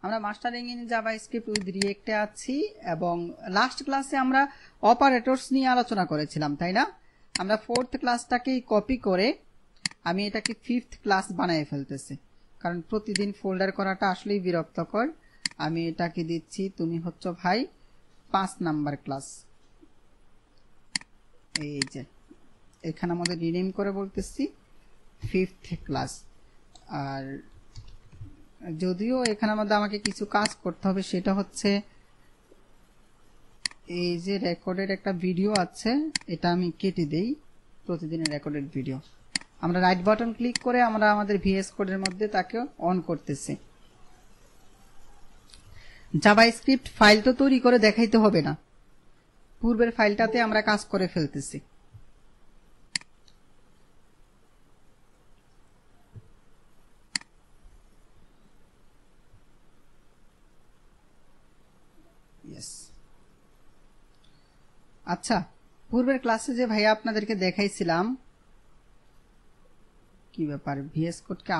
আমরা mastering in JavaScript with রিয়েক্টে আছি এবং লাস্ট ক্লাসে আমরা অপারেটরস নিয়ে আলোচনা করেছিলাম, তাই না? আমরা 4th ক্লাসটাকেই কপি করে আমি এটাকে 5th ক্লাস বানিয়ে ফেলতেছি, কারণ প্রতিদিন ফোল্ডার করাটা আসলেই বিরক্তকর। আমি এটাকে দিচ্ছি তুমি হচ্ছ ভাই 5 নাম্বার ক্লাস। এই যে এখানে আমাদের রিনেম করে বলতেছি 5th ক্লাস। আর যদিও এখানে মধ্যে আমাকে কিছু কাজ করতে হবে, সেটা হচ্ছে এই যে রেকর্ডের একটা ভিডিও আছে, এটা আমি কেটে দেই, প্রতিদিনের রেকর্ডেড ভিডিও। আমরা রাইট বাটন ক্লিক করে আমরা আমাদের ভিএস কোডের মধ্যে তাকে অন করতেছি। জাভাস্ক্রিপ্ট ফাইল তো তৈরি করে দেখাইতে হবে না, পূর্বের ফাইলটাতে আমরা কাজ করে ফেলতেছি। আচ্ছা, পূর্বের ক্লাসে যে ভাইয়া আপনাদেরকে দেখাইছিলাম, কি ব্যাপার ভিএস কোড কে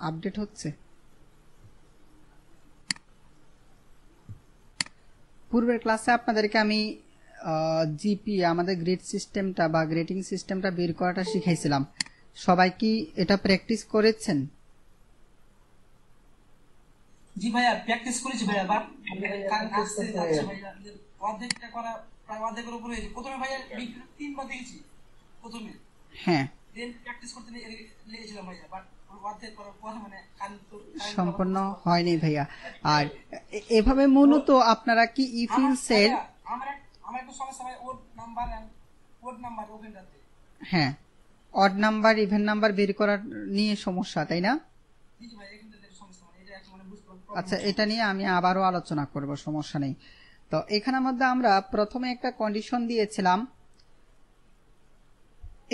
আপডেট হচ্ছে? পূর্বের ক্লাসে আপনাদেরকে আমি জিপি আমাদের গ্রেড সিস্টেমটা বা গ্রেডিং সিস্টেমটা বের করাটা শিখাইছিলাম। সবাই কি এটা প্র্যাকটিস করেছেন? জি ভাইয়া প্র্যাকটিস করেছি ভাইয়া, বাট কারণ আসছে যাচ্ছে ভাইয়া অর্ধেকটা করা প্রায় অর্ধেকের উপরে হয়েছে। প্রথমে ভাইয়া 3বার দেখেছি প্রথমে, হ্যাঁ দেন প্র্যাকটিস করতে লেগেছিলাম ভাইয়া, বাট অর্ধেক করার পর মানে সম্পূর্ণ হয়নি ভাইয়া। আর এভাবে মূলত আপনারা কি ইফিলসের আমার একটা সমস্যা ভাই ওড নাম্বার ওখানটাতে, হ্যাঁ অড নাম্বার ইভেন নাম্বার বের করার নিয়ে সমস্যা, তাই না? জি ভাই এখানটাতে সমস্যা, মানে এটা মানে বুঝতে পারলাম। আচ্ছা, এটা নিয়ে আমি আবারও আলোচনা করব, সমস্যা নেই। তো এখানের মধ্যে আমরা প্রথমে একটা কন্ডিশন দিয়েছিলাম,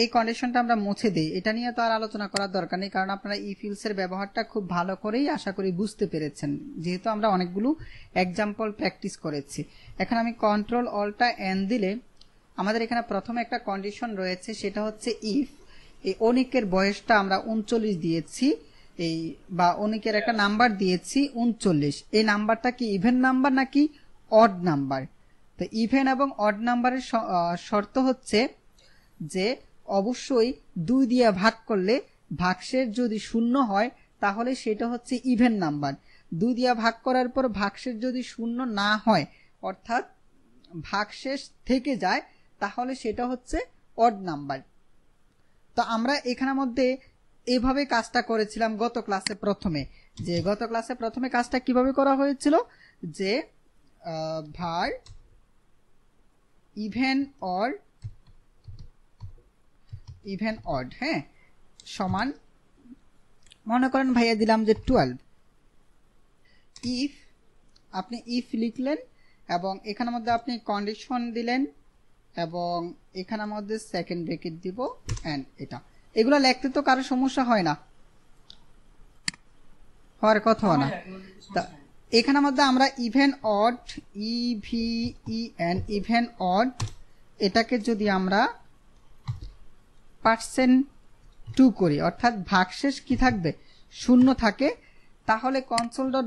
এই কন্ডিশনটা আমরা মুছে দিই। এটা নিয়ে তো আর আলোচনা করার দরকার নেই, কারণ আপনারা ইফিলস এর ব্যবহারটা খুব ভালো করেই আশা করি বুঝতে পেরেছেন, যেহেতু আমরা অনেকগুলো এক্সাম্পল প্র্যাকটিস করেছি। এখন আমি কন্ট্রোল অল্টা এন দিলে আমাদের এখানে প্রথমে একটা কন্ডিশন রয়েছে, সেটা হচ্ছে ইফ এই অনিকের বয়সটা আমরা 39 দিয়েছি, এই বা অনিকের একটা নাম্বার দিয়েছি 39, এই নাম্বারটা কি ইভেন নাম্বার নাকি অড নাম্বার? তো ইভেন এবং অড নাম্বারের শর্ত হচ্ছে যে অবশ্যই 2 দিয়ে ভাগ করলে ভাগশেষ যদি 0 হয় তাহলে সেটা হচ্ছে ইভেন নাম্বার। 2 দিয়ে ভাগ করার পর ভাগশেষ যদি 0 না হয়, অর্থাৎ ভাগশেষ থেকে যায়, তাহলে সেটা হচ্ছে অড নাম্বার। তো আমরা এখানের মধ্যে এভাবে কাজটা করেছিলাম গত ক্লাসে প্রথমে কাজটা কিভাবে করা হয়েছিল, যে var ইভেন অড, হ্যাঁ, সমান মনে করেন ভাইয়া দিলাম যে 12। ইফ আপনি ইফ লিখলেন এবং এখানের মধ্যে আপনি কন্ডিশন দিলেন এবং এখানের মধ্যে সেকেন্ড ব্র্যাকেট দিব এন্ড এটা। এগুলো লিখতে তো কারো সমস্যা হয় না, হওয়ার কথা না। এখানের মধ্যে আমরা ইভেন অড ইভেন অড এটাকে যদি আমরা %2 করি, অর্থাৎ ভাগশেষ কি থাকবে 0 থাকে, তাহলে কনসোল ডট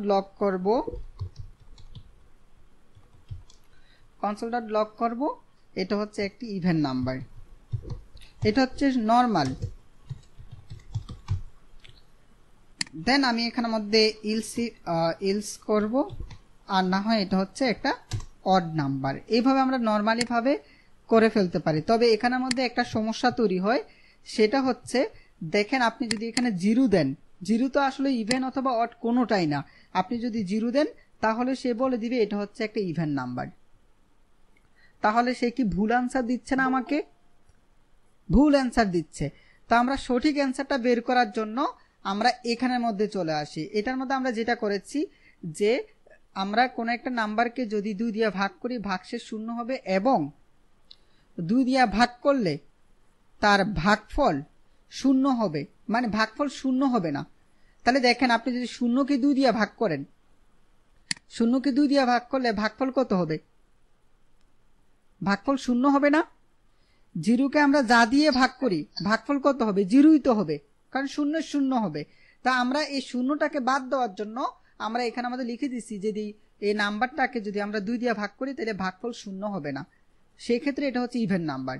লগ করব এটা হচ্ছে একটি ইভেন নাম্বার, এটা হচ্ছে নরমাল। দেন আমি এখানের মধ্যে ইলস করব, আর না হয় এটা হচ্ছে একটা অড নাম্বার। এইভাবে আমরা নরমালি ভাবে করে ফেলতে পারি। তবে এখানের মধ্যে একটা সমস্যা তৈরি হয়, সেটা হচ্ছে দেখেন আপনি যদি এখানে 0 দেন, 0 তো আসলে ইভেন অথবা অড কোনোটাই না, আপনি যদি 0 দেন তাহলে সে বলে দিবে এটা হচ্ছে একটা ইভেন নাম্বার। তাহলে সে কি ভুল অ্যান্সার দিচ্ছে না? আমাকে ভুল অ্যান্সার দিচ্ছে। তো আমরা সঠিক অ্যান্সারটা বের করার জন্য আমরা এখানের মধ্যে চলে আসি। এটার মধ্যে আমরা যেটা করেছি যে আমরা কোন একটা নাম্বারকে যদি 2 দিয়ে ভাগ করি ভাগশেষ 0 হবে, এবং 2 দিয়ে ভাগ করলে তার ভাগফল 0 হবে, মানে ভাগফল 0 হবে না। তাহলে দেখেন আপনি যদি 0 কে 2 দিয়ে ভাগ করেন, 0 কে 2 দিয়ে ভাগ করলে ভাগফল কত হবে? ভাগফল 0 হবে না। 0 কে আমরা যা দিয়ে ভাগ করি ভাগফল কত হবে? 0ই তো হবে, কারণ 0 0 হবে। তা আমরা এই 0টাকে বাদ দেওয়ার জন্য আমরা এখানে আমাদের লিখে দিচ্ছি যদি এই নাম্বারটাকে যদি আমরা 2 দিয়ে ভাগ করি তাহলে ভাগফল 0 হবে না, সেই ক্ষেত্রে এটা হচ্ছে ইভেন নাম্বার।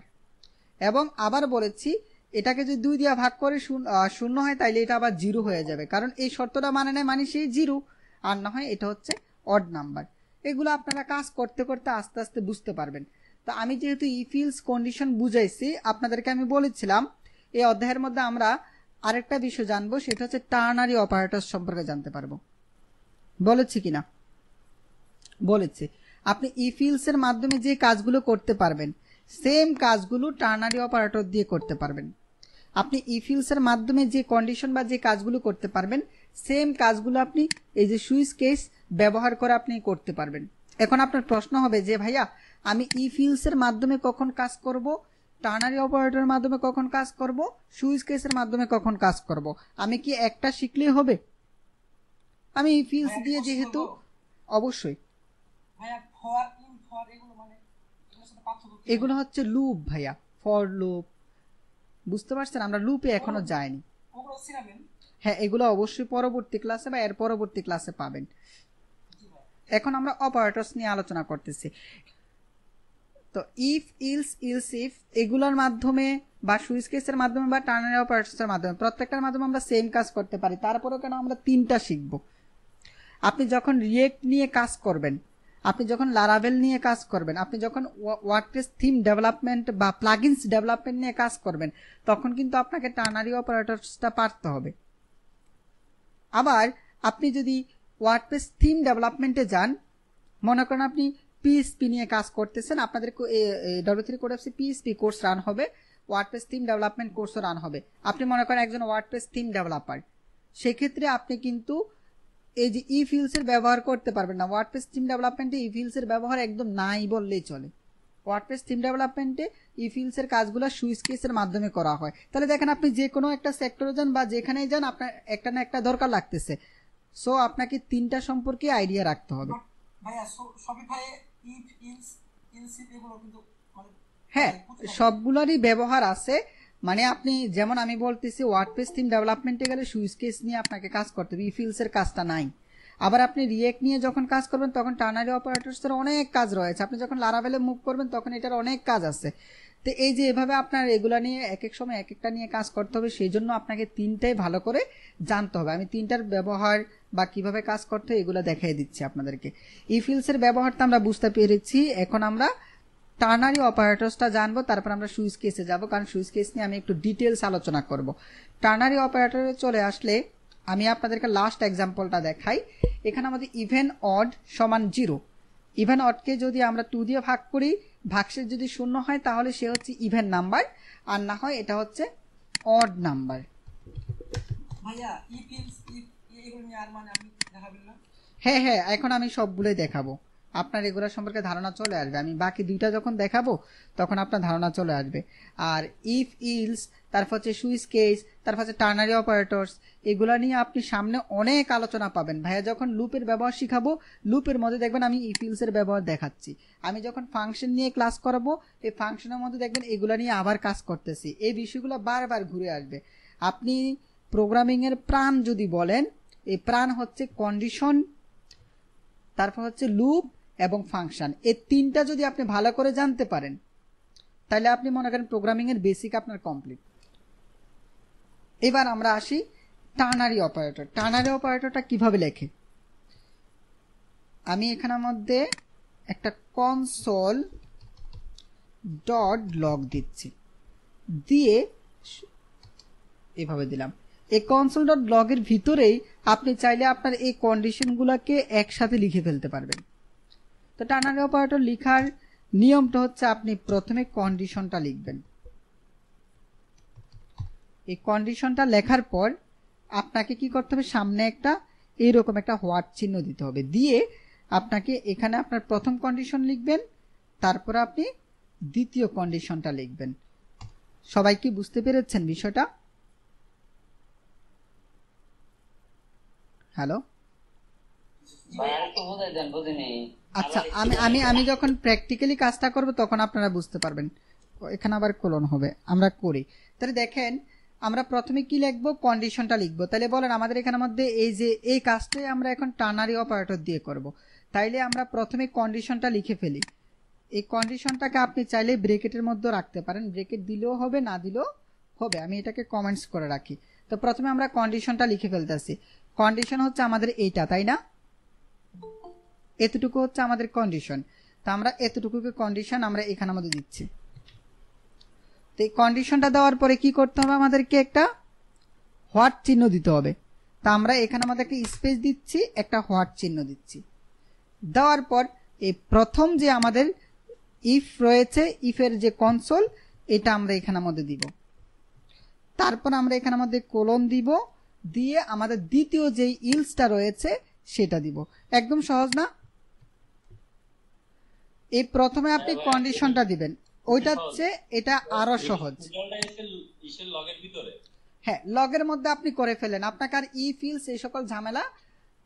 এবং আবার বলেছি এটাকে যদি 2 দিয়ে ভাগ করে 0 হয় তাইলে এটা আবার 0 হয়ে যাবে, কারণ এই শর্তটা মানে নেয় মানে সেই 0, আর না হয় এটা হচ্ছে অড নাম্বার। এগুলো আপনারা কাজ করতে করতে আস্তে আস্তে বুঝতে পারবেন। তো আমি যেহেতু ইফ ইলস কন্ডিশন বুঝাইছি আপনাদেরকে, আমি বলেছিলাম এই অধ্যায়ের মধ্যে আমরা আরেকটা বিষয় জানবো, সেটা হচ্ছে টার্নারি অপারেটর সম্পর্কে জানতে পারবো। বলেছি কিনা? বলেছি। আপনি ইফ ইলস এর মাধ্যমে যে কাজগুলো করতে পারবেন সেম কাজগুলো টার্নারি অপারেটর দিয়ে করতে পারবেন। আপনি ইফ ইলস এর মাধ্যমে যে কন্ডিশন বা যে কাজগুলো করতে পারবেন সেম কাজগুলো আপনি এই যে সুইচ কেস ব্যবহার করে আপনি করতে পারবেন। এখন আপনার প্রশ্ন হবে যে ভাইয়া আমি ইফ ইলস এর মাধ্যমে কখন কাজ করব, টার্নারি অপারেটরের মাধ্যমে কখন কাজ করব, সুইচ কেসের মাধ্যমে কখন কাজ করব, আমি কি একটা শিখলেই হবে? আমি ইফ ইলস দিয়ে যেহেতু অবশ্যই এগুলো হচ্ছে লুপ ভাইয়া, ফর লুপ, বুঝতে পারছেন? আমরা লুপে এখনো যাইনি। হ্যাঁ, এগুলো অবশ্যই পরবর্তী ক্লাসে বা এর পরবর্তী ক্লাসে পাবেন। এখন আমরা অপারেটরস নিয়ে আলোচনা করতেছি। তো ইফ ইলস ইলস ইফ এগুলোর মাধ্যমে বা সুইচ কেসের মাধ্যমে বা টার্নারি অপারেটরসের মাধ্যমে প্রত্যেকটার মাধ্যমে আমরা সেম কাজ করতে পারি। তারপরেও কেন আমরা 3টা শিখব? আপনি যখন রিয়েক্ট নিয়ে কাজ করবেন, আপনি যখন লারাভেল নিয়ে কাজ করবেন, আপনি যখন ওয়ার্ডপ্রেস থিম ডেভেলপমেন্ট বা প্লাগইনস ডেভেলপমেন্ট নিয়ে কাজ করবেন, তখন কিন্তু আপনাকে টার্নারি অপারেটরসটা পারতে হবে। আবার আপনি যদি ওয়ার্ডপ্রেস থিম ডেভেলপমেন্টে যান, মনে করেন আপনি পিএসপি নিয়ে কাজ করতেছেন, আপনাদের W3 code FC PSP course run হবে, ওয়ার্ডপ্রেস থিম ডেভেলপমেন্ট কোর্সও রান হবে। আপনি মনে করেন একজন ওয়ার্ডপ্রেস থিম ডেভেলপার, সেক্ষেত্রে আপনি কিন্তু এই যে ইফ ইলস এর ব্যবহার করতে পারবেন না। ওয়ার্ডপ্রেস থিম ডেভেলপমেন্টে ইফ ইলস এর ব্যবহার একদম নাই বললেই চলে। ওয়ার্ডপ্রেস থিম ডেভেলপমেন্টে ইফ ইলস এর কাজগুলো সুইচ কেসের মাধ্যমে করা হয়। তাহলে দেখেন আপনি যে কোনো একটা সেক্টরে যান বা যেখানেই যান আপনার একটা না একটা দরকার লাগতেছে, সো আপনাকে 3টা সম্পর্কে আইডিয়া রাখতে হবে। হ্যাঁ, সবগুলোরই ব্যবহার আছে। মানে আপনি যেমন আমি বলতেছি ওয়ার্ডপ্রেস থিম ডেভেলপমেন্টে গেলে সুইচ কেস নিয়ে আপনাকে কাজ করতে হবে, ইফ ইলস এর কাজটা নাই। আবার আপনি রিয়েক্ট নিয়ে যখন কাজ করবেন তখন টার্নারি অপারেটরসের অনেক কাজ রয়েছে। আপনি যখন লারাভেলে মুভ করবেন তখন এটার অনেক কাজ আছে। তো এই যে এভাবে আপনার এগুলা নিয়ে এক এক সময় এক একটা নিয়ে কাজ করতে হবে, সেই জন্য আপনাকে 3টাই ভালো করে জানতে হবে। আমি 3টার ব্যবহার বা কিভাবে কাজ করতে হয় এগুলো দেখিয়ে দিচ্ছি আপনাদেরকে। ইফ ইলস এর ব্যবহারটা আমরা বুঝতে পেরেছি, এখন আমরা টার্নারি অপারেটরসটা জানবো, তারপর আমরা সুইচ কেসে যাব, কারণ সুইচ কেস নিয়ে আমি একটু ডিটেলস আলোচনা করব। টার্নারি অপারেটরে চলে আসলে আমি আপনাদেরকে লাস্ট এক্সাম্পলটা দেখাই। এখানে আমাদের ইভেন অড সমান 0। ইভেন অডকে যদি আমরা 2 দিয়ে ভাগ করি, ভাগশেষ যদি 0 হয় তাহলে সে হচ্ছে ইভেন নাম্বার, আর না হয় এটা হচ্ছে অড নাম্বার। হ্যাঁ হ্যাঁ, এখন আমি সবগুলোই দেখাবো, আপনার এগুলো সম্পর্কে ধারণা চলে আসবে। আমি বাকি 2টা যখন দেখাবো তখন আপনার ধারণা চলে আসবে। আর ইফ ইলস, তারপর হচ্ছে সুইচ কেস, তারপর হচ্ছে টার্নারি অপারেটরস, এগুলো নিয়ে আপনি সামনে অনেক আলোচনা পাবেন। ভাইয়া যখন লুপের ব্যবহার শিখাবো, লুপের মধ্যে দেখবেন আমি ইফ ইলস এর ব্যবহার দেখাচ্ছি। আমি যখন ফাংশন নিয়ে ক্লাস করাবো, এই ফাংশনের মধ্যে দেখবেন এগুলো নিয়ে আবার কাজ করতেছি। এই বিষয়গুলো বারবার ঘুরে আসবে। আপনি প্রোগ্রামিং এর প্রাণ যদি বলেন, এই প্রাণ হচ্ছে কন্ডিশন, তারপর হচ্ছে লুপ এবং ফাংশন। এই 3টা যদি আপনি ভালো করে জানতে পারেন তাহলে আপনি মনে করেন প্রোগ্রামিং এর বেসিক আপনার কমপ্লিট। এবার আমরা আসি টার্নারি অপারেটর। টার্নারি অপারেটরটা কিভাবে লেখে? আমি এখানের মধ্যে একটা কনসোল ডট লগ দিচ্ছি, দিয়ে এভাবে দিলাম। এই কনসোল ডট লগের ভিতরেই আপনি চাইলে আপনার এই কন্ডিশনগুলোকে একসাথে লিখে ফেলতে পারবেন। তো টার্নারি অপারেটর লেখার নিয়মটা হচ্ছে আপনি প্রথমে কন্ডিশনটা লিখবেন। এই কন্ডিশনটা লেখার পর আপনাকে কি করতে হবে, সামনে একটা এইরকম একটা হোয়াট চিহ্ন দিতে হবে, দিয়ে আপনাকে এখানে আপনার প্রথম কন্ডিশন লিখবেন, তারপর আপনি দ্বিতীয় কন্ডিশনটা লিখবেন। সবাই কি বুঝতে পেরেছেন বিষয়টা? হ্যালো, আচ্ছা, আমি যখন প্র্যাকটিক্যালি কাজটা করব তখন আপনারা বুঝতে পারবেন। এখানে আবার কোলন হবে, আমরা করি। তাহলে দেখেন আমরা প্রথমে কি লিখবো, কন্ডিশনটা লিখবো। তাহলে বলেন আমাদের এখানের মধ্যে এই যে এই কাজটাই আমরা এখন টার্নারি অপারেটর দিয়ে করব, তাইলে আমরা প্রথমে কন্ডিশনটা লিখে ফেলি। এই কন্ডিশনটাকে আপনি চাইলে ব্রেকেটের মধ্যে রাখতে পারেন, ব্রেকেট দিলেও হবে না দিলেও হবে, আমি এটাকে কমেন্টস করে রাখি। তো প্রথমে আমরা কন্ডিশনটা লিখে ফেলতেছি। কন্ডিশন হচ্ছে আমাদের এইটা, তাই না? এতটুকু হচ্ছে আমাদের কন্ডিশন। তো আমরা এতটুকুকে কন্ডিশন আমরা এখানের মধ্যে দিচ্ছি। তো এই কন্ডিশনটা দেওয়ার পরে কি করতে হবে, আমাদেরকে একটা হোয়াট চিহ্ন দিতে হবে। তা আমরা এখানে আমাদেরকে স্পেস দিচ্ছি, একটা হোয়াট চিহ্ন দিচ্ছি। দেওয়ার পর এই প্রথম যে আমাদের ইফ রয়েছে, ইফের যে কনসোল, এটা আমরা এখানের মধ্যে দিব। তারপর আমরা এখানের মধ্যে কোলন দিব, দিয়ে আমাদের দ্বিতীয় যে ইলসটা রয়েছে সেটা দিব। একদম সহজ না? এই প্রথমে আপনি কন্ডিশনটা দিবেন, ওইটা হচ্ছে এটা আরো সহজ। হ্যাঁ, লগের মধ্যে আপনি করে ফেলেন, আপনাকে আর ই ফিলস এই সকল ঝামেলা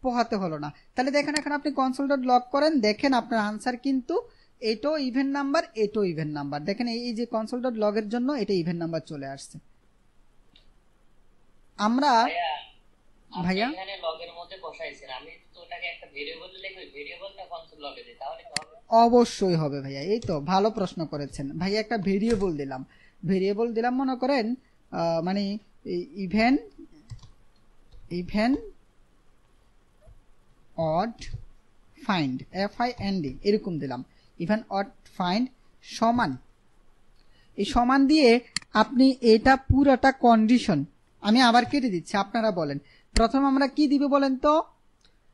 পোহাতে হলো না। তাহলে দেখেন এখন আপনি কনসোল ডট লগ করেন, দেখেন আপনার আনসার কিন্তু এটাও ইভেন নাম্বার, এটাও ইভেন নাম্বার। দেখেন এই যে কনসোল ডট লগের জন্য এটা ইভেন নাম্বার চলে আসছে। আমরা ভাইয়া এখানে লগের মধ্যে বসাইছেন, আমি তো ওটাকে একটা ভেরিয়েবল লিখে ভেরিয়েবল না কনসোল লগে দিই, তাহলে কি হবে? অবশ্যই হবে ভাইয়া, এই তো ভালো প্রশ্ন করেছেন ভাইয়া। একটা ভেরিয়েবল দিলাম মনে করেন মানে ইভেন অড ফাইন্ড, FIND এরকম দিলাম। ইভেন অড ফাইন্ড সমান, এই সমান দিয়ে আপনি এটা পুরোটা কন্ডিশন, আমি আবার কেটে দিচ্ছি, আপনারা বলেন প্রথম আমরা কি দিব বলেন তো?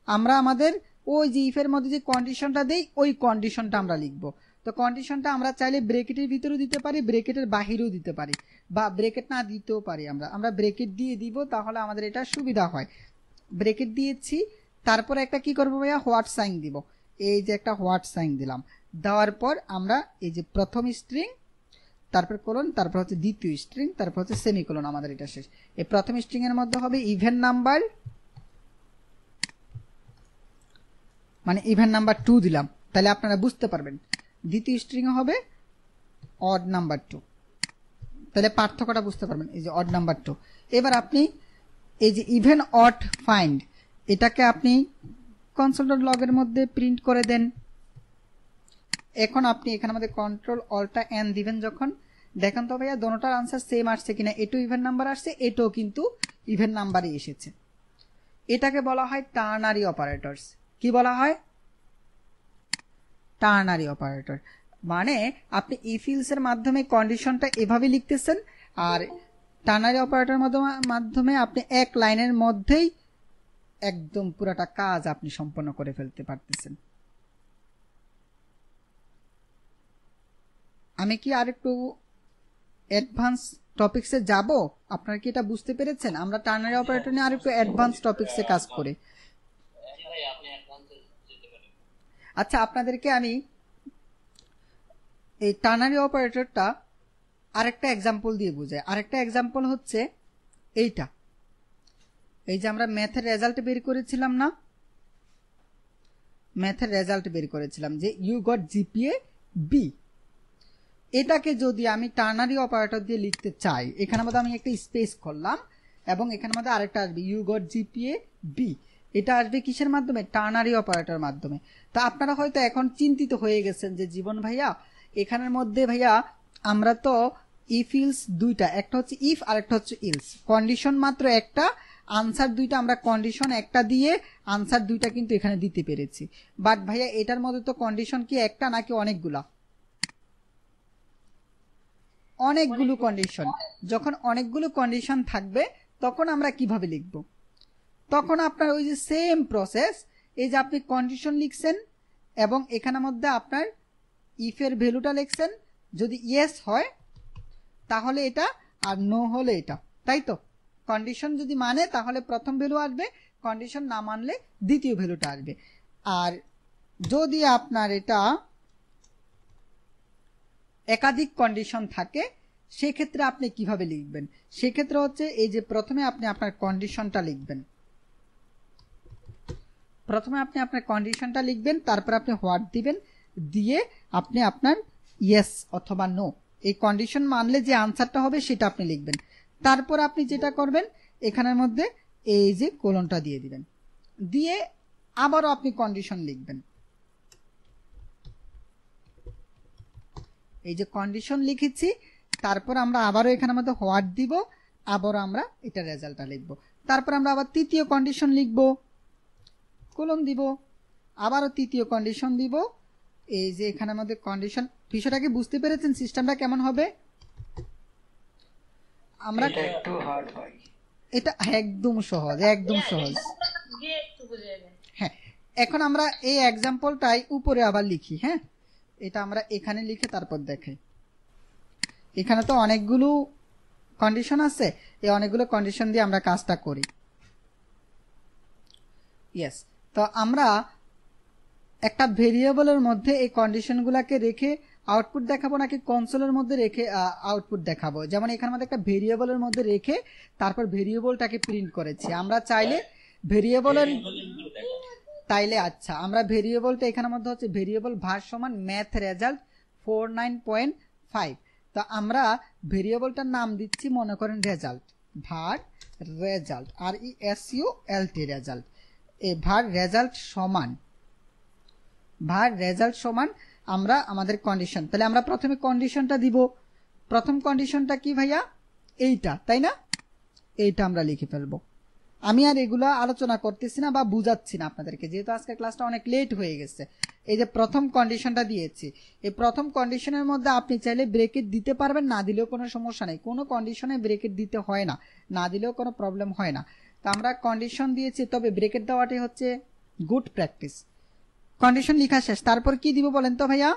আমরা আমাদের ওই যে ইফের মধ্যে যে কন্ডিশনটা দেই ওই কন্ডিশনটা আমরা লিখবো। তো কন্ডিশনটা আমরা চাইলে ব্রেকেটের ভিতরেও দিতে পারি, ব্রেকেটের বাহিরেও দিতে পারি, বা ব্রেকেট না দিতেও পারি। আমরা ব্রেকেট দিয়ে দিব, তাহলে আমাদের এটা সুবিধা হয়। ব্রেকেট দিয়েছি, তারপরে একটা কি করবো ভাইয়া, হোয়াট সাইন দিব। এই যে একটা হোয়াট সাইন দিলাম, দেওয়ার পর আমরা এই যে প্রথম স্ট্রিং, তারপর কোলন, তারপর হচ্ছে দ্বিতীয় স্ট্রিং, তারপর হচ্ছে সেমিকোলন, আমাদের এটা শেষ। এই প্রথম স্ট্রিং এর মধ্যে হবে ইভেন নাম্বার, মানে ইভেন নাম্বার 2 দিলাম, তাহলে আপনারা বুঝতে পারবেন। দ্বিতীয় স্ট্রিং হবে অড নাম্বার 2, তাহলে পার্থক্যটা বুঝতে পারবেন, এই যে অড নাম্বার 2। এবার আপনি এই যে ইভেন অড ফাইন্ড, এটাকে আপনি কনসোল ডট লগের মধ্যে প্রিন্ট করে দেন। এখন আপনি এখানে আমাদের কন্ট্রোল অল্টা এন দিবেন, যখন দেখেন তো ভাইয়া দোনোটার আনসার সেম আসছে কিনা, এটাও ইভেন নাম্বার আসছে, এটাও কিন্তু ইভেন নাম্বারই এসেছে। এটাকে বলা হয় টার্নারি অপারেটরস। কি বলা হয়? Ternary operator. মানে আপনি ইফিলস এর মাধ্যমে কন্ডিশনটা এভাবে লিখতেছেন, আর টার্নারি অপারেটর মাধ্যমে আপনি এক লাইনের মধ্যেই একদম পুরাটা কাজ আপনি সম্পন্ন করে ফেলতে পারতেছেন। আমি কি আরেকটু অ্যাডভান্স টপিকসে যাব? আপনারা কি এটা বুঝতে পেরেছেন? আমরা টার্নারি অপারেটর নিয়ে আরেকটু অ্যাডভান্স টপিকসে কাজ করি। আচ্ছা, আপনাদেরকে আমি এই টার্নারি অপারেটরটা আরেকটা এক্সাম্পল দিয়ে বুঝাই। আরেকটা এক্সাম্পল হচ্ছে এইটা, এই যে আমরা ম্যাথের রেজাল্ট বের করেছিলাম না, ম্যাথের রেজাল্ট বের করেছিলাম যে ইউ গট জিপিএ বি। এটাকে যদি আমি টার্নারি অপারেটর দিয়ে লিখতে চাই, এখানের মধ্যে আমি একটা স্পেস করলাম এবং এখানের মধ্যে আরেকটা আসবে ইউ গট জিপিএ বি। এটা আসবে কিসের মাধ্যমে? টার্নারি অপারেটর মাধ্যমে। তা আপনারা হয়তো এখন চিন্তিত হয়ে গেছেন যে জীবন ভাইয়া, এখানের মধ্যে ভাইয়া আমরা তো ইফ ইলস দুইটা, একটা হচ্ছে ইফ আর একটা হচ্ছে ইলস, কন্ডিশন মাত্র একটা, আনসার দুইটা, আমরা কন্ডিশন একটা দিয়ে আনসার দুইটা কিন্তু এখানে দিতে পেরেছি। বাট ভাইয়া এটার মধ্যে তো কন্ডিশন কি একটা নাকি অনেকগুলা? অনেকগুলো কন্ডিশন। যখন অনেকগুলো কন্ডিশন থাকবে তখন আমরা কিভাবে লিখব? তখন আপনার ওই যে সেম প্রসেস, এই যে আপনি কন্ডিশন লিখছেন এবং এখানের মধ্যে আপনার ইফের ভ্যালুটা লিখছেন, যদি ইয়েস হয় তাহলে এটা, আর নো হলে এটা, তাই তো? কন্ডিশন যদি মানে তাহলে প্রথম ভ্যালু আসবে, কন্ডিশন না মানলে দ্বিতীয় ভ্যালুটা আসবে। আর যদি আপনার এটা একাধিক কন্ডিশন থাকে সেক্ষেত্রে আপনি কিভাবে লিখবেন? সেক্ষেত্রে হচ্ছে এই যে প্রথমে আপনি আপনার কন্ডিশনটা লিখবেন, তারপর আপনি হোয়াট দিবেন, দিয়ে আপনি আপনার ইয়েস অথবা নো, এই কন্ডিশন মানলে যে আনসারটা হবে সেটা আপনি লিখবেন। তারপর আপনি যেটা করবেন এখানের মধ্যে এই যে কোলনটা দিয়ে দিবেন, দিয়ে আবারও আপনি কন্ডিশন লিখবেন। এই যে কন্ডিশন লিখেছি, তারপর আমরা আবারও এখানের মধ্যে হোয়াট দিব, আবারও আমরা এটা রেজাল্টটা লিখব। তারপর আমরা আবার তৃতীয় কন্ডিশন লিখব, কোলন দিব, আবারও তৃতীয় কন্ডিশন দিব। এই যে এখানের মধ্যে কন্ডিশন, বিষয়টাকে বুঝতে পেরেছেন সিস্টেমটা কেমন হবে? আমরা একটু হার্ড হয়, এটা একদম সহজ, একদম সহজ। হ্যাঁ, এখন আমরা এই এক্সাম্পলটাই উপরে আবার লিখি। হ্যাঁ, এটা আমরা এখানে লিখে তারপর দেখাই। এখানে তো অনেকগুলো কন্ডিশন আছে, এই অনেকগুলো কন্ডিশন দিয়ে আমরা কাজটা করি। ইয়েস, তো আমরা একটা ভেরিয়েবলের মধ্যে এই কন্ডিশনগুলোকে রেখে আউটপুট দেখাবো নাকি কনসোলের মধ্যে রেখে আউটপুট দেখাবো? যেমন এখানে মধ্যে একটা ভেরিয়েবলের মধ্যে রেখে তারপর ভেরিয়েবলটাকে প্রিন্ট করেছি। আমরা চাইলে ভেরিয়েবলের তাইলে আচ্ছা, আমরা ভেরিয়েবলটা এখানের মধ্যে হচ্ছে ভেরিয়েবল var সমান ম্যাথ রেজাল্ট 49.5। তো আমরা ভেরিয়েবলটার নাম দিচ্ছি মনে করেন result, var result, RESULT result. এই var রেজাল্ট সমান আমরা আমাদের কন্ডিশন, তাহলে আমরা প্রথমে কন্ডিশনটা দিব। প্রথম কন্ডিশনটা কি ভাইয়া? এইটা, তাই না? এইটা আমরা লিখে ফেলবো। আমি আর এগুলো আলোচনা করতেছি না বা বুঝাচ্ছি না আপনাদেরকে, যেহেতু আজকের ক্লাসটা অনেক লেট হয়ে গেছে। এই যে প্রথম কন্ডিশনটা দিয়েছি, এই প্রথম কন্ডিশনের মধ্যে আপনি চাইলে ব্রেকেট দিতে পারবেন, না দিলেও কোনো সমস্যা নেই। কোনো কন্ডিশনে ব্রেকেট দিতে হয় না, না দিলেও কোনো প্রবলেম হয় না। তো আমরা কন্ডিশন দিয়েছি, তবে ব্রেকেট দেওয়াটাই হচ্ছে গুড প্র্যাকটিস। কন্ডিশন লেখা শেষ, তারপর কি দিব বলেন তো ভাইয়া?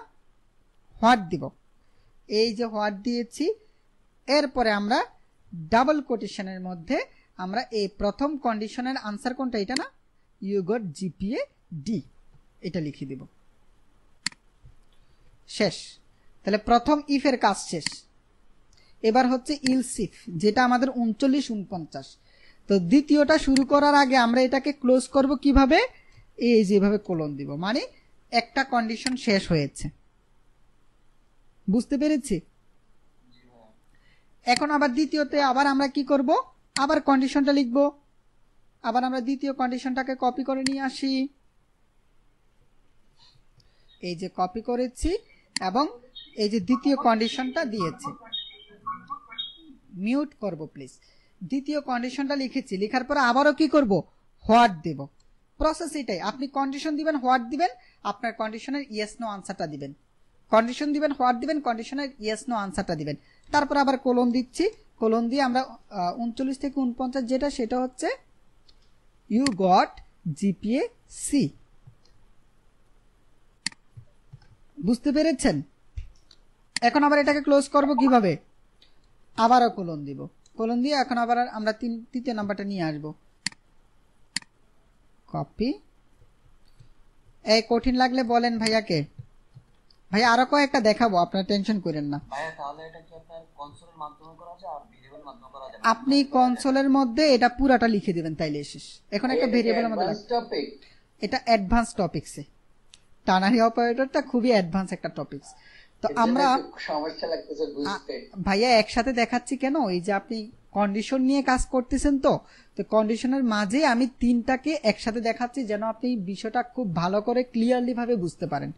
হোয়াট দিব। এই যে হোয়াট দিয়েছি, এরপরে আমরা ডাবল কোটেশনের মধ্যে আমরা এই প্রথম কন্ডিশনের আনসার কোনটা? এটা না, ইউ গট জিপিএ ডি, এটা লিখে দিব। শেষ। তাহলে প্রথম ইফের কাজ শেষ। এবার হচ্ছে ইলস ইফ, যেটা আমাদের 39-49। তো দ্বিতীয়টা শুরু করার আগে আমরা এটাকে ক্লোজ করব কিভাবে? এই যেভাবে কোলন দিব, মানে একটা কন্ডিশন শেষ হয়েছে। বুঝতে পেরেছি? এখন আবার দ্বিতীয়তে আবার আমরা কি করব? আবার কন্ডিশনটা লিখব। আবার আমরা দ্বিতীয় কন্ডিশনটাকে কপি করে নিয়ে আসি, এই যে কপি করেছি, এবং এই যে দ্বিতীয় কন্ডিশনটা দিয়েছি। মিউট করব প্লিজ। দ্বিতীয় কন্ডিশনটা লিখেছি, লেখার পরে আবারও কি করব? What Dev. প্রসেস এটাই, আপনি কন্ডিশন দিবেন, হোয়াট দিবেন, আপনার কন্ডিশনের ইয়েস নো আনসারটা দিবেন। কন্ডিশন দিবেন, হোয়াট দিবেন, কন্ডিশনের ইয়েস নো আনসারটা দিবেন। তারপর আবার কোলন দিচ্ছি, কোলন দিয়ে আমরা 39 থেকে 49 যেটা, সেটা হচ্ছে ইউ গট জিপিএ সি। বুঝতে পেরেছেন? এখন আবার এটাকে ক্লোজ করব কিভাবে? আবারও কোলন দিব, কোলন দিয়ে এখন আবার আমরা তৃতীয় নাম্বারটা নিয়ে আসব। কপি। এই কঠিন লাগলে বলেন ভাইয়াকে, ভাই আরো কয়েকটা দেখাবো, আপনারা টেনশন করেন না। ভাইয়া তাহলে এটা কি আপনার কনসোলের মাধ্যমে করা যায় আর ভেরিয়েবল মাধ্যমে করা যায়? আপনি কনসোলের মধ্যে এটা পুরাটা লিখে দিবেন, তাইলে শেষ। এখন একটা ভেরিয়েবলের মধ্যে এটা অ্যাডভান্স টপিকসে, টার্নারি অপারেটরটা খুবই অ্যাডভান্স একটা টপিকস। তো আমরা সমস্যা লাগতেছে বুঝতে ভাইয়া একসাথে দেখাচ্ছি কেন? এই যে আপনি কন্ডিশন নিয়ে কাজ করতেছেন, তো কন্ডিশনের মাঝে আমি তিনটাকে একসাথে দেখাচ্ছি, যেন আপনি বিষয়টা খুব ভালো করে ক্লিয়ারলি ভাবে বুঝতে পারেন।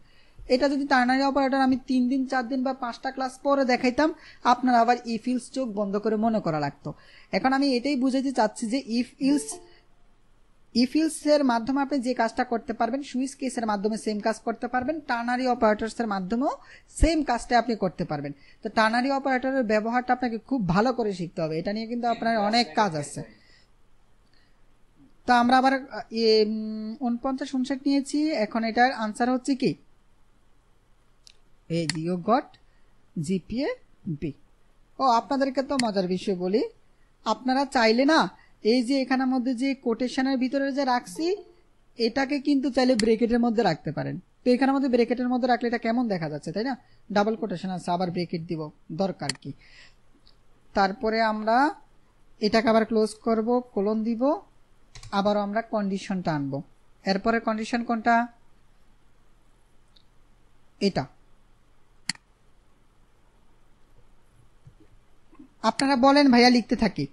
এটা যদি টার্নারি অপারেটর আমি 3 দিন 4 দিন বা 5টা ক্লাস পরে দেখাইতাম, আপনার আবার ইফ ইলস চোখ বন্ধ করে মনে করা লাগতো। এখন আমি এটাই বুঝাইতে চাচ্ছি যে ইফ ইলস এর মাধ্যমে আপনি যে কাজটা করতে পারবেন, সুইচ কেসের মাধ্যমে সেম কাজ করতে পারবেন, টার্নারি অপারেটরস এর মাধ্যমেও সেম কাজটা আপনি করতে পারবেন। তো টার্নারি অপারেটরের ব্যবহারটা আপনাকে খুব ভালো করে শিখতে হবে, এটা নিয়ে কিন্তু আপনার অনেক কাজ আছে। তো আমরা আবার 49-59 নিয়েছি। এখন এটার আনসার হচ্ছে কি? এই যে ইউ গট জিপিএ বি। ও আপনাদেরকে তো মজার বিষয় বলি, আপনারা চাইলে না এই যে এখানের মধ্যে যে কোটেশনের ভিতরে যে রাখছি, এটাকে কিন্তু চাইলে ব্রেকেটের মধ্যে রাখতে পারেন। তো এখানের মধ্যে ব্রেকেটের মধ্যে রাখলে এটা কেমন দেখা যাচ্ছে, তাই না? ডাবল কোটেশন আছে, আবার ব্রেকেট দিব, দরকার কি? তারপরে আমরা এটাকে আবার ক্লোজ করব, কোলন দিব, আবারও আমরা কন্ডিশনটা আনবো। এরপরে কন্ডিশন কোনটা? এটা। আপনারা বলেন ভাইয়া, লিখতে থাকি।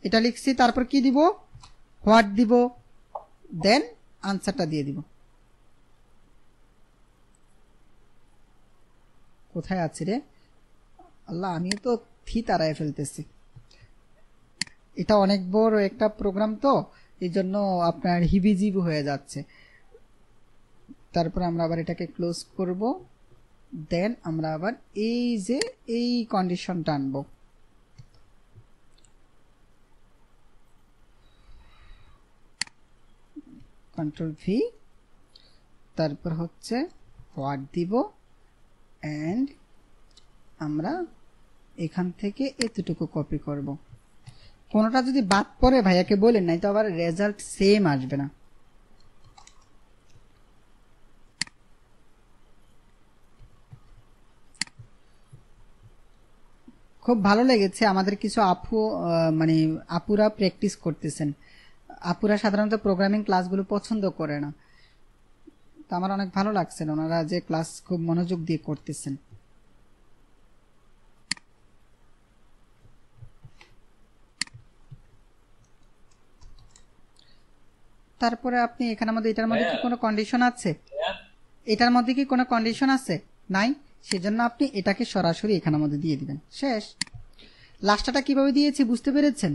এটা লিখছি, তারপর কি দিব, হোয়াট দিব, দেন আনসারটা দিয়ে দিব। কোথায় আছে রে আল্লাহ, আমিও তো তারায় ফেলতেছি। এটা অনেক বড় একটা প্রোগ্রাম, তো এই জন্য আপনার হিবিজিবি হয়ে যাচ্ছে। তারপর আমরা আবার এটাকে ক্লোজ করব, দেন আমরা আবার এই যে এই কন্ডিশনটা আনবো। কন্ট্রোল ভি, তারপর হচ্ছে হোয়াট দিব, এন্ড আমরা এখান থেকে এতটুকু কপি করব। কোনটা যদি বাদ পড়ে ভাইয়াকে বলেন, নাই তো আবার রেজাল্ট সেম আসবে না। খুব ভালো লেগেছে, আমাদের কিছু আপু মানে আপুরা প্র্যাকটিস করতেছেন। আপুরা সাধারণত প্রোগ্রামিং ক্লাসগুলো পছন্দ করে না, তো আমার অনেক ভালো লাগছে ওনারা যে ক্লাস খুব মনোযোগ দিয়ে করতেছেন। তারপরে আপনি এখানের মধ্যে, এটার মধ্যে কি কোনো কন্ডিশন আছে? এটার মধ্যে কি কোনো কন্ডিশন আছে? নাই, সেজন্য আপনি এটাকে সরাসরি এখানের মধ্যে দিয়ে দিবেন, শেষ। লাস্টটা কিভাবে দিয়েছি বুঝতে পেরেছেন?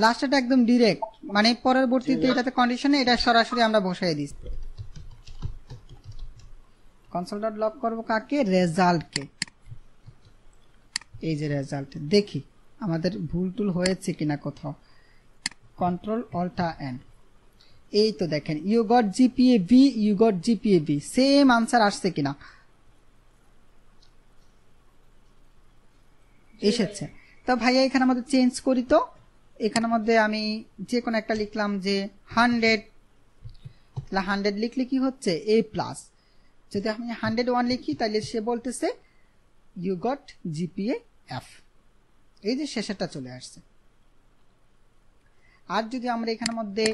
লাস্টটা একদম ডিরেক্ট, মানে পরবর্তীতে এটাতে কন্ডিশনে এটা সরাসরি আমরা বসাই দিই। কনসোল ডট লগ করবো কাকে? রেজাল্টকে। এই যে রেজাল্ট, দেখি আমাদের ভুল টুল হয়েছে কিনা কোথাও। কন্ট্রোল অল্টা এন, এই তো দেখেন, you got GPA B, you got GPA B, same answer আসছে কিনা, এসেছে। তো ভাইয়া এখানে আমাদের চেঞ্জ করি, তো এখানের মধ্যে আমি যে কোনো একটা লিখলাম যে 100, 100 লিখলে কি হচ্ছে এ প্লাস। যদি আমি 101 লিখি তাহলে সে বলতেছে ইউ গট জিপিএ এফ, এই যে শেষেরটা চলে আসছে। আর যদি আমরা এখানের মধ্যে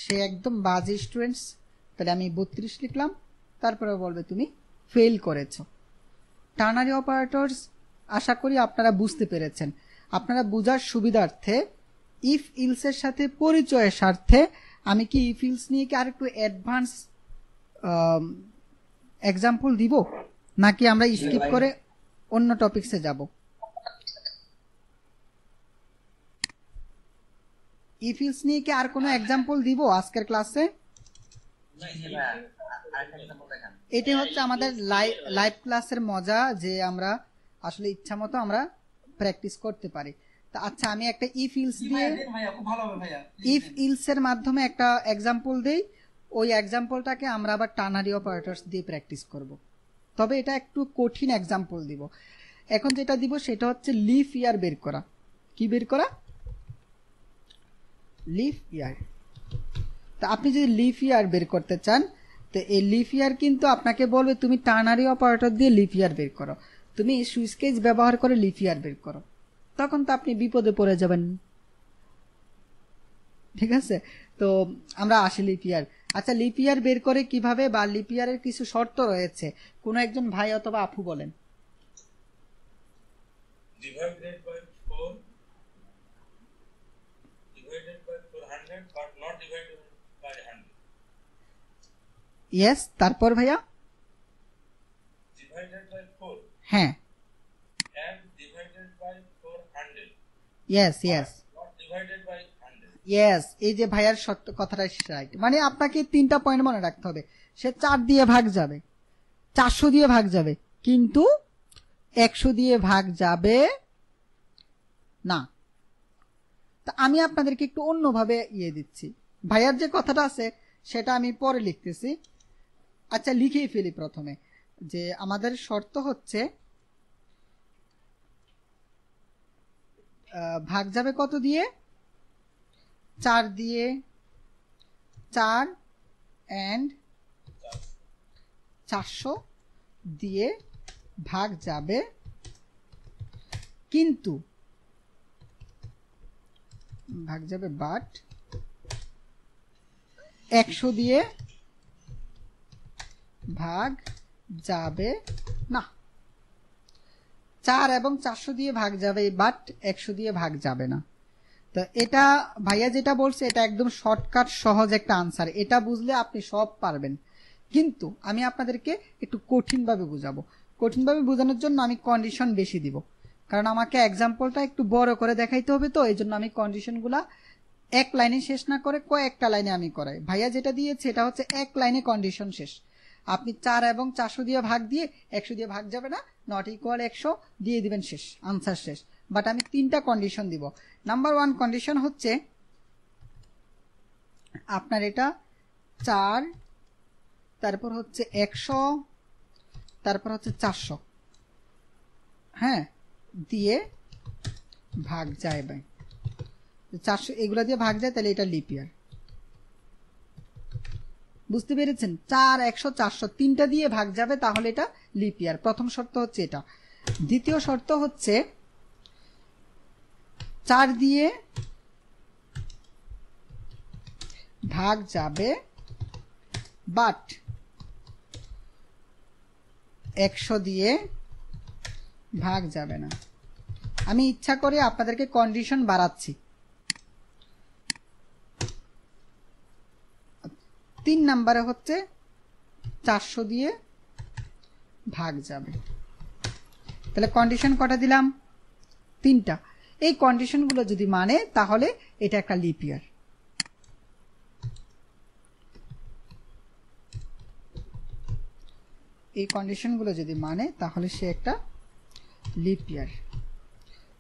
সে একদম বাজে স্টুডেন্টস, তাহলে আমি 32 লিখলাম, তারপরে বলবে তুমি ফেল করেছো। টার্নারি অপারেটরস আশা করি আপনারা বুঝতে পেরেছেন। আপনারা বুঝার সুবিধার্থে ইফ ইলস এর সাথে পরিচয়ের স্বার্থে আমি কি ইফ ইলস নিয়ে কি আরেকটু অ্যাডভান্স এক্সাম্পল দিব, নাকি আমরা স্কিপ করে অন্য টপিকসে যাব? ইফ ইলস নিয়ে কি আর কোনো এক্সাম্পল দিব আজকের ক্লাসে? এটা হচ্ছে আমাদের লাইভ ক্লাসের মজা, যে আমরা আসলে ইচ্ছা মতো আমরা প্র্যাকটিস করতে পারি। তা আচ্ছা, আমি একটা ইফ ইলস দিয়ে, ইফ ইলস এর মাধ্যমে একটা এক্সাম্পল দেই, ওই এক্সাম্পলটাকে আমরা আবার টার্নারি অপারেটরস দিয়ে প্র্যাকটিস করব। তবে এটা একটু কঠিন এক্সাম্পল দিব। এখন যেটা দিব সেটা হচ্ছে লিফ ইয়ার বের করা। কি বের করা? লিফ ইয়ার। তা আপনি যদি লিফ ইয়ার বের করতে চান, তো এই লিফ ইয়ার কিন্তু আপনাকে বলবে তুমি টার্নারি অপারেটর দিয়ে লিফ ইয়ার বের করো, তুমি সুইচ কেজ ব্যবহার করে লিফ ইয়ার বের করো, তখন তো আপনি বিপদে পড়ে যাবেন। ঠিক আছে, তো আমরা আসি লিফ ইয়ার। আচ্ছা, লিফ ইয়ার বের করে কিভাবে, বা লিফ ইয়ারের কিছু শর্ত রয়েছে, কোন একজন ভাই অথবা আপু বলেন। Divided by 4, divided by 400, but not divided by 100. Yes, তারপর ভাইয়া Divided by 4 হ্যাঁ, and divided by 400, yes yes not divided by 100. Yes, এই যে ভাইয়ার সত্য কথাটা রাইট। মানে আপনাকে 3টা পয়েন্ট মনে রাখতে হবে। সে 4 দিয়ে ভাগ যাবে, 400 দিয়ে ভাগ যাবে, কিন্তু 100 দিয়ে ভাগ যাবে না। তা আমি আপনাদেরকে একটু অন্যভাবে দিচ্ছি। ভাইয়ার যে কথাটা আছে সেটা আমি পরে লিখতেছি। আচ্ছা, লিখেই ফেলি প্রথমে, যে আমাদের শর্ত হচ্ছে ভাগ যাবে কত দিয়ে? 4 দিয়ে, 4 and 400 দিয়ে ভাগ যাবে, কিন্তু ভাগ যাবে বাট 100 দিয়ে ভাগ যাবে না। 4 এবং 400 দিয়ে ভাগ যাবে, বাট 100 দিয়ে ভাগ যাবে না। তো এটা ভাইয়া যেটা বলছে এটা একদম শর্টকাট সহজ একটা আনসার, এটা বুঝলে আপনি সব পারবেন। কিন্তু আমি আপনাদেরকে একটু কঠিনভাবে বুঝাবো। কঠিনভাবে বোঝানোর জন্য আমি কন্ডিশন বেশি দিব, কারণ আমাকে এক্সাম্পলটা একটু বড় করে দেখাইতে হবে। তো এই জন্য আমি কন্ডিশনগুলা এক লাইনে শেষ না করে কয়েকটা লাইনে আমি করাই। ভাইয়া যেটা দিয়েছে এটা হচ্ছে এক লাইনে কন্ডিশন শেষ। আপনি 4 এবং 400 দিয়ে ভাগ দিয়ে 100 দিয়ে ভাগ যাবে না, নট ইকুয়াল 100 দিয়ে দিবেন, শেষ, আনসার শেষ। বাট আমি 3টা কন্ডিশন দিব। নাম্বার 1 কন্ডিশন হচ্ছে আপনার এটা 4, তারপর হচ্ছে 100, তারপর হচ্ছে 400, হ্যাঁ, দিয়ে ভাগ যায় ভাই 400, এগুলা দিয়ে ভাগ যায়, তাহলে এটা লিপ ইয়ার। বুঝতে পেরেছেন? 4, 100, 400 3টা দিয়ে ভাগ যাবে, তাহলে এটা লিপ ইয়ার। প্রথম শর্ত হচ্ছে এটা। দ্বিতীয় শর্ত হচ্ছে 4 দিয়ে ভাগ যাবে, বাট 100 দিয়ে ভাগ যাবে না। আমি ইচ্ছা করে আপনাদেরকে কন্ডিশন বাড়াচ্ছি। 3 নম্বরে হচ্ছে 400 দিয়ে ভাগ যাবে। তাহলে কন্ডিশন কটা দিলাম? 3টা। এই কন্ডিশনগুলো যদি মানে তাহলে এটা একটা লিপ ইয়ার। এই কন্ডিশনগুলো যদি মানে তাহলে সে একটা লিপ ইয়ার।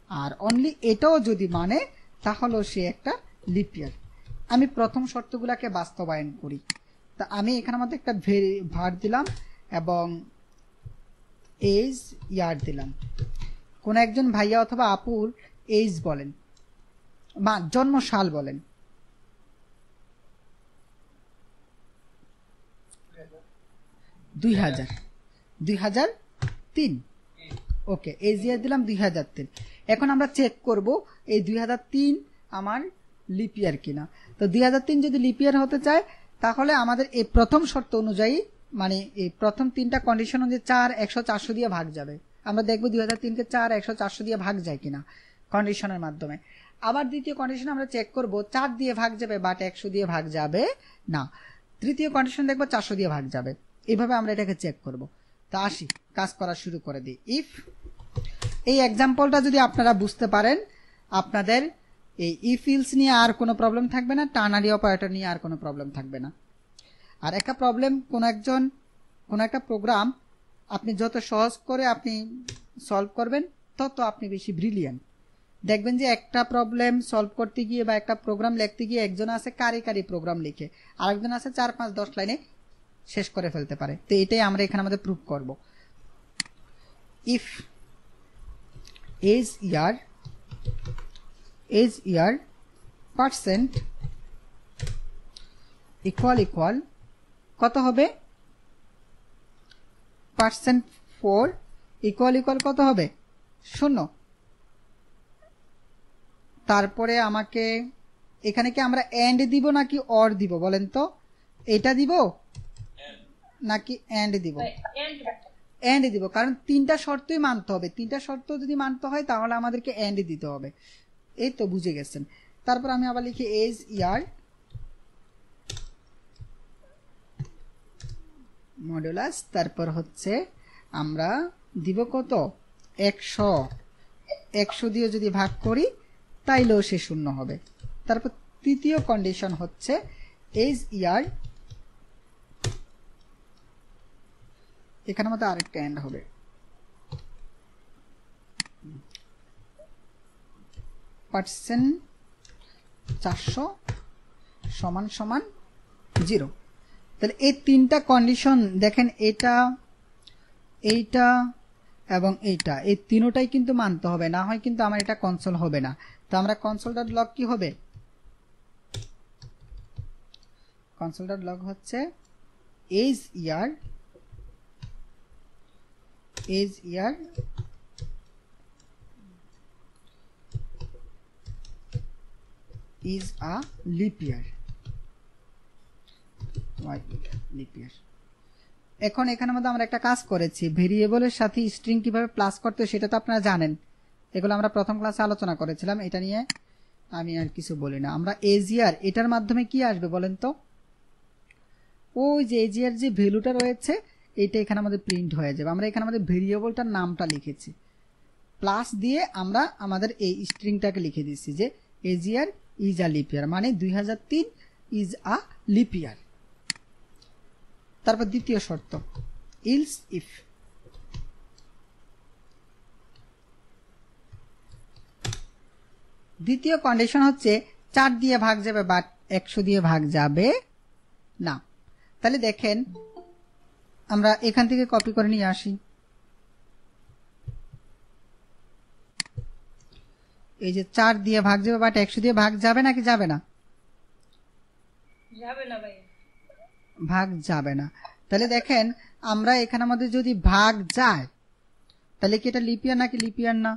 আর অনলি এটাও যদি মানে তাহলেও সে একটা লিপ ইয়ার। আমি প্রথম শর্তগুলোকে বাস্তবায়ন করি। তা আমি এখানের মধ্যে একটা ভার দিলাম এবং এজ ইয়ার দিলাম। কোন একজন ভাইয়া অথবা আপুর এজ বলেন বা জন্মসাল বলেন। 2003। ওকে, এজ ইয়ার দিলাম 2003। এখন আমরা চেক করব এই 2003 আমার লিপ ইয়ার কিনা। তো 2003 যদি লিপ ইয়ার হতে চায় তাহলে আমাদের এই প্রথম শর্ত অনুযায়ী, মানে এই প্রথম 3টা কন্ডিশন অনুযায়ী 4, 100, 400 দিয়ে ভাগ যাবে। আমরা দেখবো 2003 কে 4, 100, 400 দিয়ে ভাগ যায় কিনা কন্ডিশনের মাধ্যমে। আবার দ্বিতীয় কন্ডিশন আমরা চেক করব 4 দিয়ে ভাগ যাবে, বাট 100 দিয়ে ভাগ যাবে না। তৃতীয় কন্ডিশন দেখবো 400 দিয়ে ভাগ যাবে। এইভাবে আমরা এটাকে চেক করব। তা আসি, কাজ করা শুরু করে দিই। ইফ এই এক্সাম্পলটা যদি আপনারা বুঝতে পারেন, আপনাদের এই ইফ ইলস নিয়ে আর কোনো প্রবলেম থাকবে না, টার্নারি অপারেটর নিয়ে আর কোনো প্রবলেম থাকবে না। আর একটা প্রবলেম, কোন একটা প্রোগ্রাম আপনি যত সহজ করে আপনি সলভ করবেন তত আপনি বেশি ব্রিলিয়ান্ট। দেখবেন যে একটা প্রবলেম সলভ করতে গিয়ে বা একটা প্রোগ্রাম লিখতে গিয়ে একজন আছে কারি প্রোগ্রাম লিখে, আরেকজন আছে 4, 5, 10 লাইনে শেষ করে ফেলতে পারে। তো এটাই আমরা এখানে আমাদের প্রুভ করব। If as year percent equal কত হবে? %4 ইকুয়াল কত হবে? 0। তারপরে আমাকে এখানে কি আমরা এন্ড দিব নাকি অর দিব বলেন তো? এটা দিব নাকি এন্ড দিব? এন্ড দিব, কারণ 3টা শর্তই মানতে হবে। 3টা শর্ত যদি মানতে হয় তাহলে আমাদেরকে এন্ড দিতে হবে। এই তো বুঝে গেছেন। তারপর আমি আবার লিখি এজ ইয়ার মডুলাস, তারপর হচ্ছে আমরা দিব কত? 100 দিয়ে যদি ভাগ করি তাইলেও সে 0 হবে। তারপর তৃতীয় কন্ডিশন হচ্ছে এজ ইয়ার, এখানে মধ্যে আরেকটা এন্ড হবে, %400 = 0। তাহলে এই 3টা কন্ডিশন দেখেন, এইটা এবং এইটা, এই তিনটাই কিন্তু মানতে হবে, না হয় কিন্তু আমার এটা কনসোল হবে না। তো আমরা console.log কি হবে? console.log হচ্ছে as year is a leap year. এখন এখানের মধ্যে আমরা একটা কাজ করেছি, ভেরিয়েবলের সাথে স্ট্রিং কিভাবে প্লাস করতে হয় সেটা তো আপনারা জানেন, এগুলো আমরা প্রথম ক্লাসে আলোচনা করেছিলাম, এটা নিয়ে আমি আর কিছু বলি না। আমরা এজিআর এটার মাধ্যমে কি আসবে বলেন তো, ওই যে এজিআর যে ভ্যালুটা রয়েছে এইটা এখানে আমাদের প্রিন্ট হয়ে যাবে। আমরা এখানে আমাদের ভেরিয়েবলটার নামটা লিখেছি, প্লাস দিয়ে আমরা আমাদের এই স্ট্রিংটাকে লিখে দিচ্ছি যে এজিআর ইজ আ লিপ ইয়ার, মানে 2003 ইজ আ লিপ ইয়ার। তারপর দ্বিতীয় শর্ত, ইলস ইফ, দ্বিতীয় কন্ডিশন হচ্ছে 4 দিয়ে ভাগ যাবে বাট 100 দিয়ে ভাগ যাবে না। তাহলে দেখেন আমরা এখান থেকে কপি করে নিয়ে আসি, এই যে 4 দিয়ে ভাগ যাবে বাট 100 দিয়ে ভাগ যাবে নাকি যাবে না? যাবে না ভাই, ভাগ যাবে না। তাহলে দেখেন আমরা এখানে আমাদের যদি ভাগ যায় তাহলে কি এটা লিপ ইয়ার নাকি লিপ ইয়ার না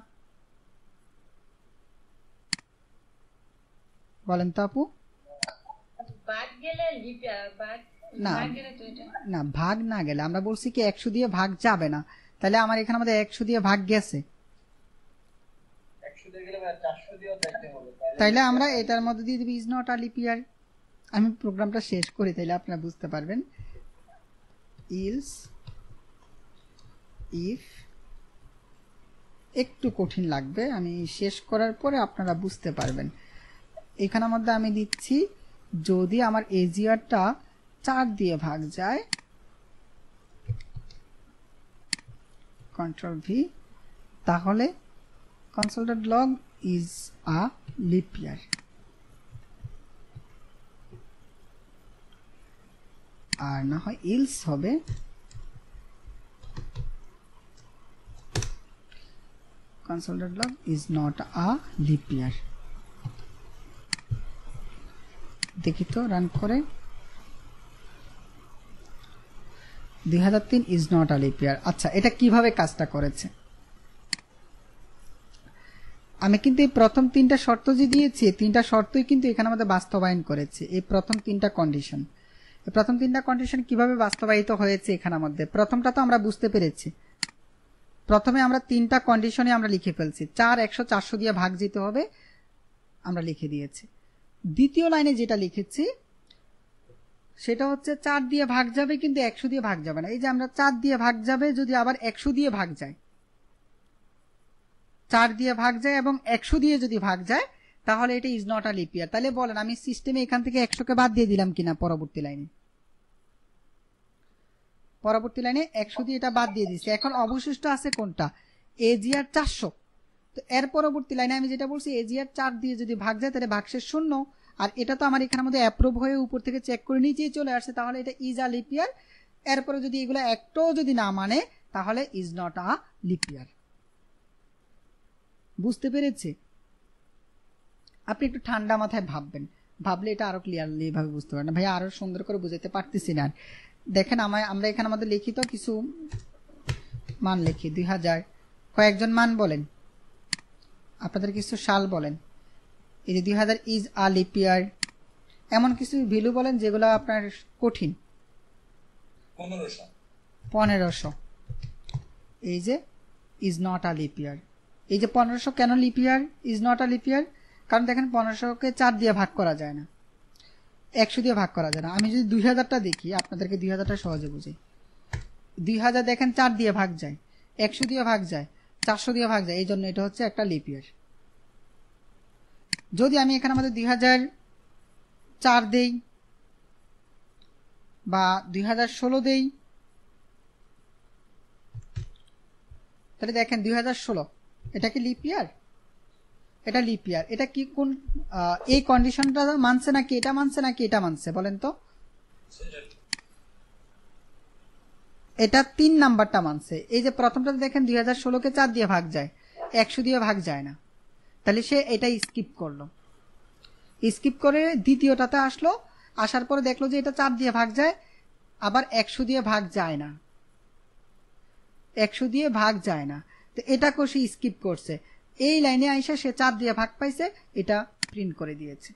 বলেন তো আপু? বাদ গেলে লিপা বাদ না না গেলে তো এটা না, ভাগ না গেলে আমরা বলছি কি 100 দিয়ে ভাগ যাবে না, তাহলে আমার এখানে আমাদের 100 দিয়ে ভাগ গেছে, 100 দিয়ে গেলে 400 দিয়েও দেখতে হবে। তাইলে আমরা এটার মধ্যে দিয়ে দিব ইজ নট আ লিপ ইয়ার। আমি প্রোগ্রামটা শেষ করি তাইলে আপনারা বুঝতে পারবেন। ইলস ইফ, একটু কঠিন লাগবে, আমি শেষ করার পরে আপনারা বুঝতে পারবেন। এখানের মধ্যে আমি দিচ্ছি যদি আমার এজিআরটা 4 দিয়ে ভাগ যায়, কন্ট্রোল ভি, তাহলে console.log is a leap year, আর না হয় ইলস হবে console.log is not a leap year। দেখি তো রান করে, 2003 is not a leap year। আচ্ছা, এটা কিভাবে কাজটা করেছে? আমি কিন্তু এই প্রথম 3টা শর্ত যে দিয়েছি, 3টা শর্তই কিন্তু এখানে আমাদের বাস্তবায়ন করেছে। এই প্রথম 3টা কন্ডিশন, এই প্রথম 3টা কন্ডিশন কিভাবে বাস্তবায়িত হয়েছে এখানের মধ্যে, প্রথমটা তো আমরা বুঝতে পেরেছি। প্রথমে আমরা 3টা কন্ডিশনে আমরা লিখে ফেলছি, 4 100 400 দিয়ে ভাগ যেতে হবে, আমরা লিখে দিয়েছি। দ্বিতীয় লাইনে যেটা লিখেছি সেটা হচ্ছে 4 দিয়ে ভাগ যাবে কিন্তু 100 দিয়ে ভাগ যাবে না। এই যে আমরা 4 দিয়ে ভাগ যাবে যদি আবার 100 দিয়ে ভাগ যায়, 4 দিয়ে ভাগ যায় এবং 100 দিয়ে যদি ভাগ যায় তাহলে এটা ইজ নট আ লিপ ইয়ার। তাহলে বলেন আমি সিস্টেমে এখান থেকে 100 কে বাদ দিয়ে দিলাম কিনা? পরবর্তী লাইনে 100 দিয়ে এটা বাদ দিয়ে দিচ্ছি। এখন অবশিষ্ট আছে কোনটা? এজিআর 400। তো এর পরবর্তী লাইনে আমি যেটা বলছি এজিআর 4 দিয়ে যদি ভাগ যায় তাহলে ভাগশেষ 0, আর এটা তো আমার এখানের মধ্যে অ্যাপ্রুভ হয়ে উপর থেকে চেক করে নিচেই চলে আসছে, তাহলে এটা ইজ আ লিপ ইয়ার। এরপরে যদি এগুলো একটাও যদি না মানে তাহলে ইজ নট আ লিপ ইয়ার। বুঝতে পেরেছে? আপনি একটু ঠান্ডা মাথায় ভাববেন, ভাবলে এটা আরো ক্লিয়ারলি ভাবে বুঝতে পারবেন। ভাই আরো সুন্দর করে বুঝাতে পারতেছি না। দেখেন আমরা এখানে আমাদের লিখিত কিছু মান লিখি, 2000 কয়েকজন মান বলেন, আপনাদের কিছু সাল বলেন, এই যে 2000 ইজ আ লিপ ইয়ার, এমন কিছু ভ্যালু বলেন যেগুলো আপনার কঠিন। 1500 এই যে ইজ নট আ লিপ ইয়ার। এই যে 1500 কেন lip year, is not a leap ইয়ার? কারণ দেখেন 1500কে 4 দিয়ে ভাগ করা যায় না, 100 দিয়ে ভাগ করা যায় না। আমি যদি 2000টা দেখি, আপনাদেরকে 2000টা সহজে বুঝি। 2000 দেখেন 4 দিয়ে ভাগ যায়, 100 দিয়ে ভাগ যায়, 400 দিয়ে ভাগ যায়, এই জন্য এটা হচ্ছে একটা লিপ ইয়ার। যদি আমি এখানে আমাদের 2004 দেই বা 2016 দেই, তাহলে দেখেন 2016 এটা কি লিপ ইয়ার? এটা লিপ ইয়ার। এটা কি কোন এই কন্ডিশনটা মানছে নাকি এটা মানছে নাকি এটা মানছে বলেন তো? এটা 3 নাম্বারটা মানছে। এই যে প্রথমটাতে দেখেন 2016কে 4 দিয়ে ভাগ যায়, 100 দিয়ে ভাগ যায় না, তাহলে সে এটা স্কিপ করলো। স্কিপ করে দ্বিতীয়টাতে আসলো, আসার পরে দেখলো যে এটা 4 দিয়ে ভাগ যায়, আবার 100 দিয়ে ভাগ যায় না, 100 দিয়ে ভাগ যায় না, তো এটা সে স্কিপ করছে। এই লাইনে আইসা সে 4 দিয়ে ভাগ পাইছে, এটা প্রিন্ট করে দিয়েছে।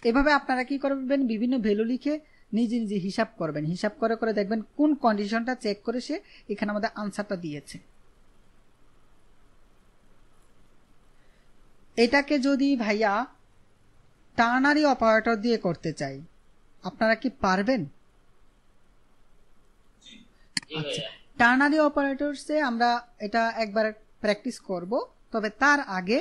এভাবে আপনারা কি করবেন, বিভিন্ন ভ্যালু লিখে নিজে নিজে হিসাব করবেন, হিসাব করে করে দেখবেন কোন কন্ডিশনটা চেক করে সে এখানে আমাদের আনসারটা দিয়েছে। এটাকে যদি ভাইয়া টার্নারি অপারেটর দিয়ে করতে চাই, আপনারা কি পারবেন? আচ্ছা, টার্নারি অপারেটরসে আমরা এটা একবার প্র্যাকটিস করব। তবে তার আগে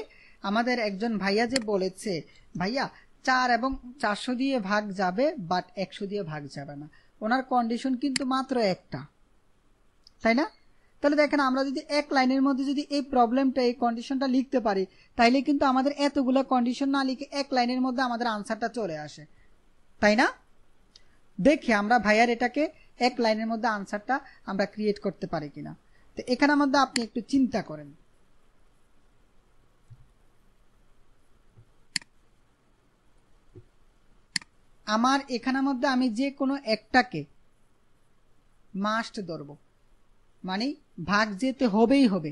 আমাদের একজন ভাইয়া যে বলেছে ভাইয়া 4 এবং 400 দিয়ে ভাগ যাবে বাট 100 দিয়ে ভাগ যাবে না, ওনার কন্ডিশন কিন্তু মাত্র একটা, তাই না? তাহলে দেখেন আমরা যদি এক লাইনের মধ্যে যদি এই প্রবলেমটা এই কন্ডিশনটা লিখতে পারি তাইলে কিন্তু আমাদের এতগুলো কন্ডিশন না লিখে এক লাইনের মধ্যে আমাদের আনসারটা চলে আসে, তাই না? দেখি আমরা ভাইয়ার এটাকে এক লাইনের মধ্যে আনসারটা আমরা ক্রিয়েট করতে পারি কিনা। তো এখানের মধ্যে আপনি একটু চিন্তা করেন। আমার এখানের মধ্যে আমি যে কোনো একটাকে মাস্ট ধরব, মানে ভাগ যেতে হবেই হবে,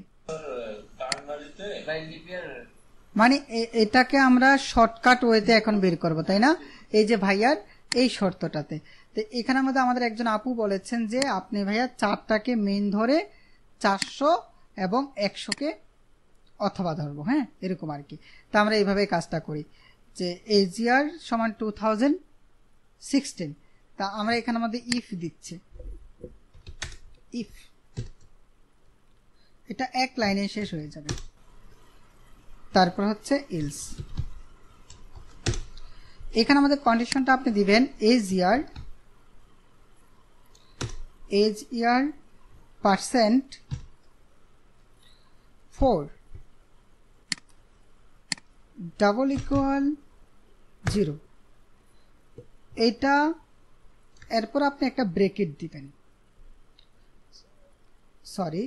মানে এটাকে আমরা শর্টকাট ওয়েতে এখন বের করব, তাই না? এই যে ভাইয়ার এই শর্তটাতে। তো এখানের মধ্যে আমাদের একজন আপু বলেছেন যে আপনি ভাইয়া 4টাকে মেইন ধরে 400 এবং 100কে অথবা ধরবো, হ্যাঁ এরকম আর কি। তো আমরা এইভাবে কাজটা করি যে AGR সমান 2016, তা আমরা এখানের মধ্যে ইফ দিচ্ছি, ইফ এটা এক লাইনে শেষ হয়ে যাবে। তারপর হচ্ছে এলস, এখানে আমাদের কন্ডিশনটা আপনি দিবেন AGR % 4 ডাবল ইকুয়াল 0, এটা এরপর আপনি একটা ব্রেকেট দিবেন, সরি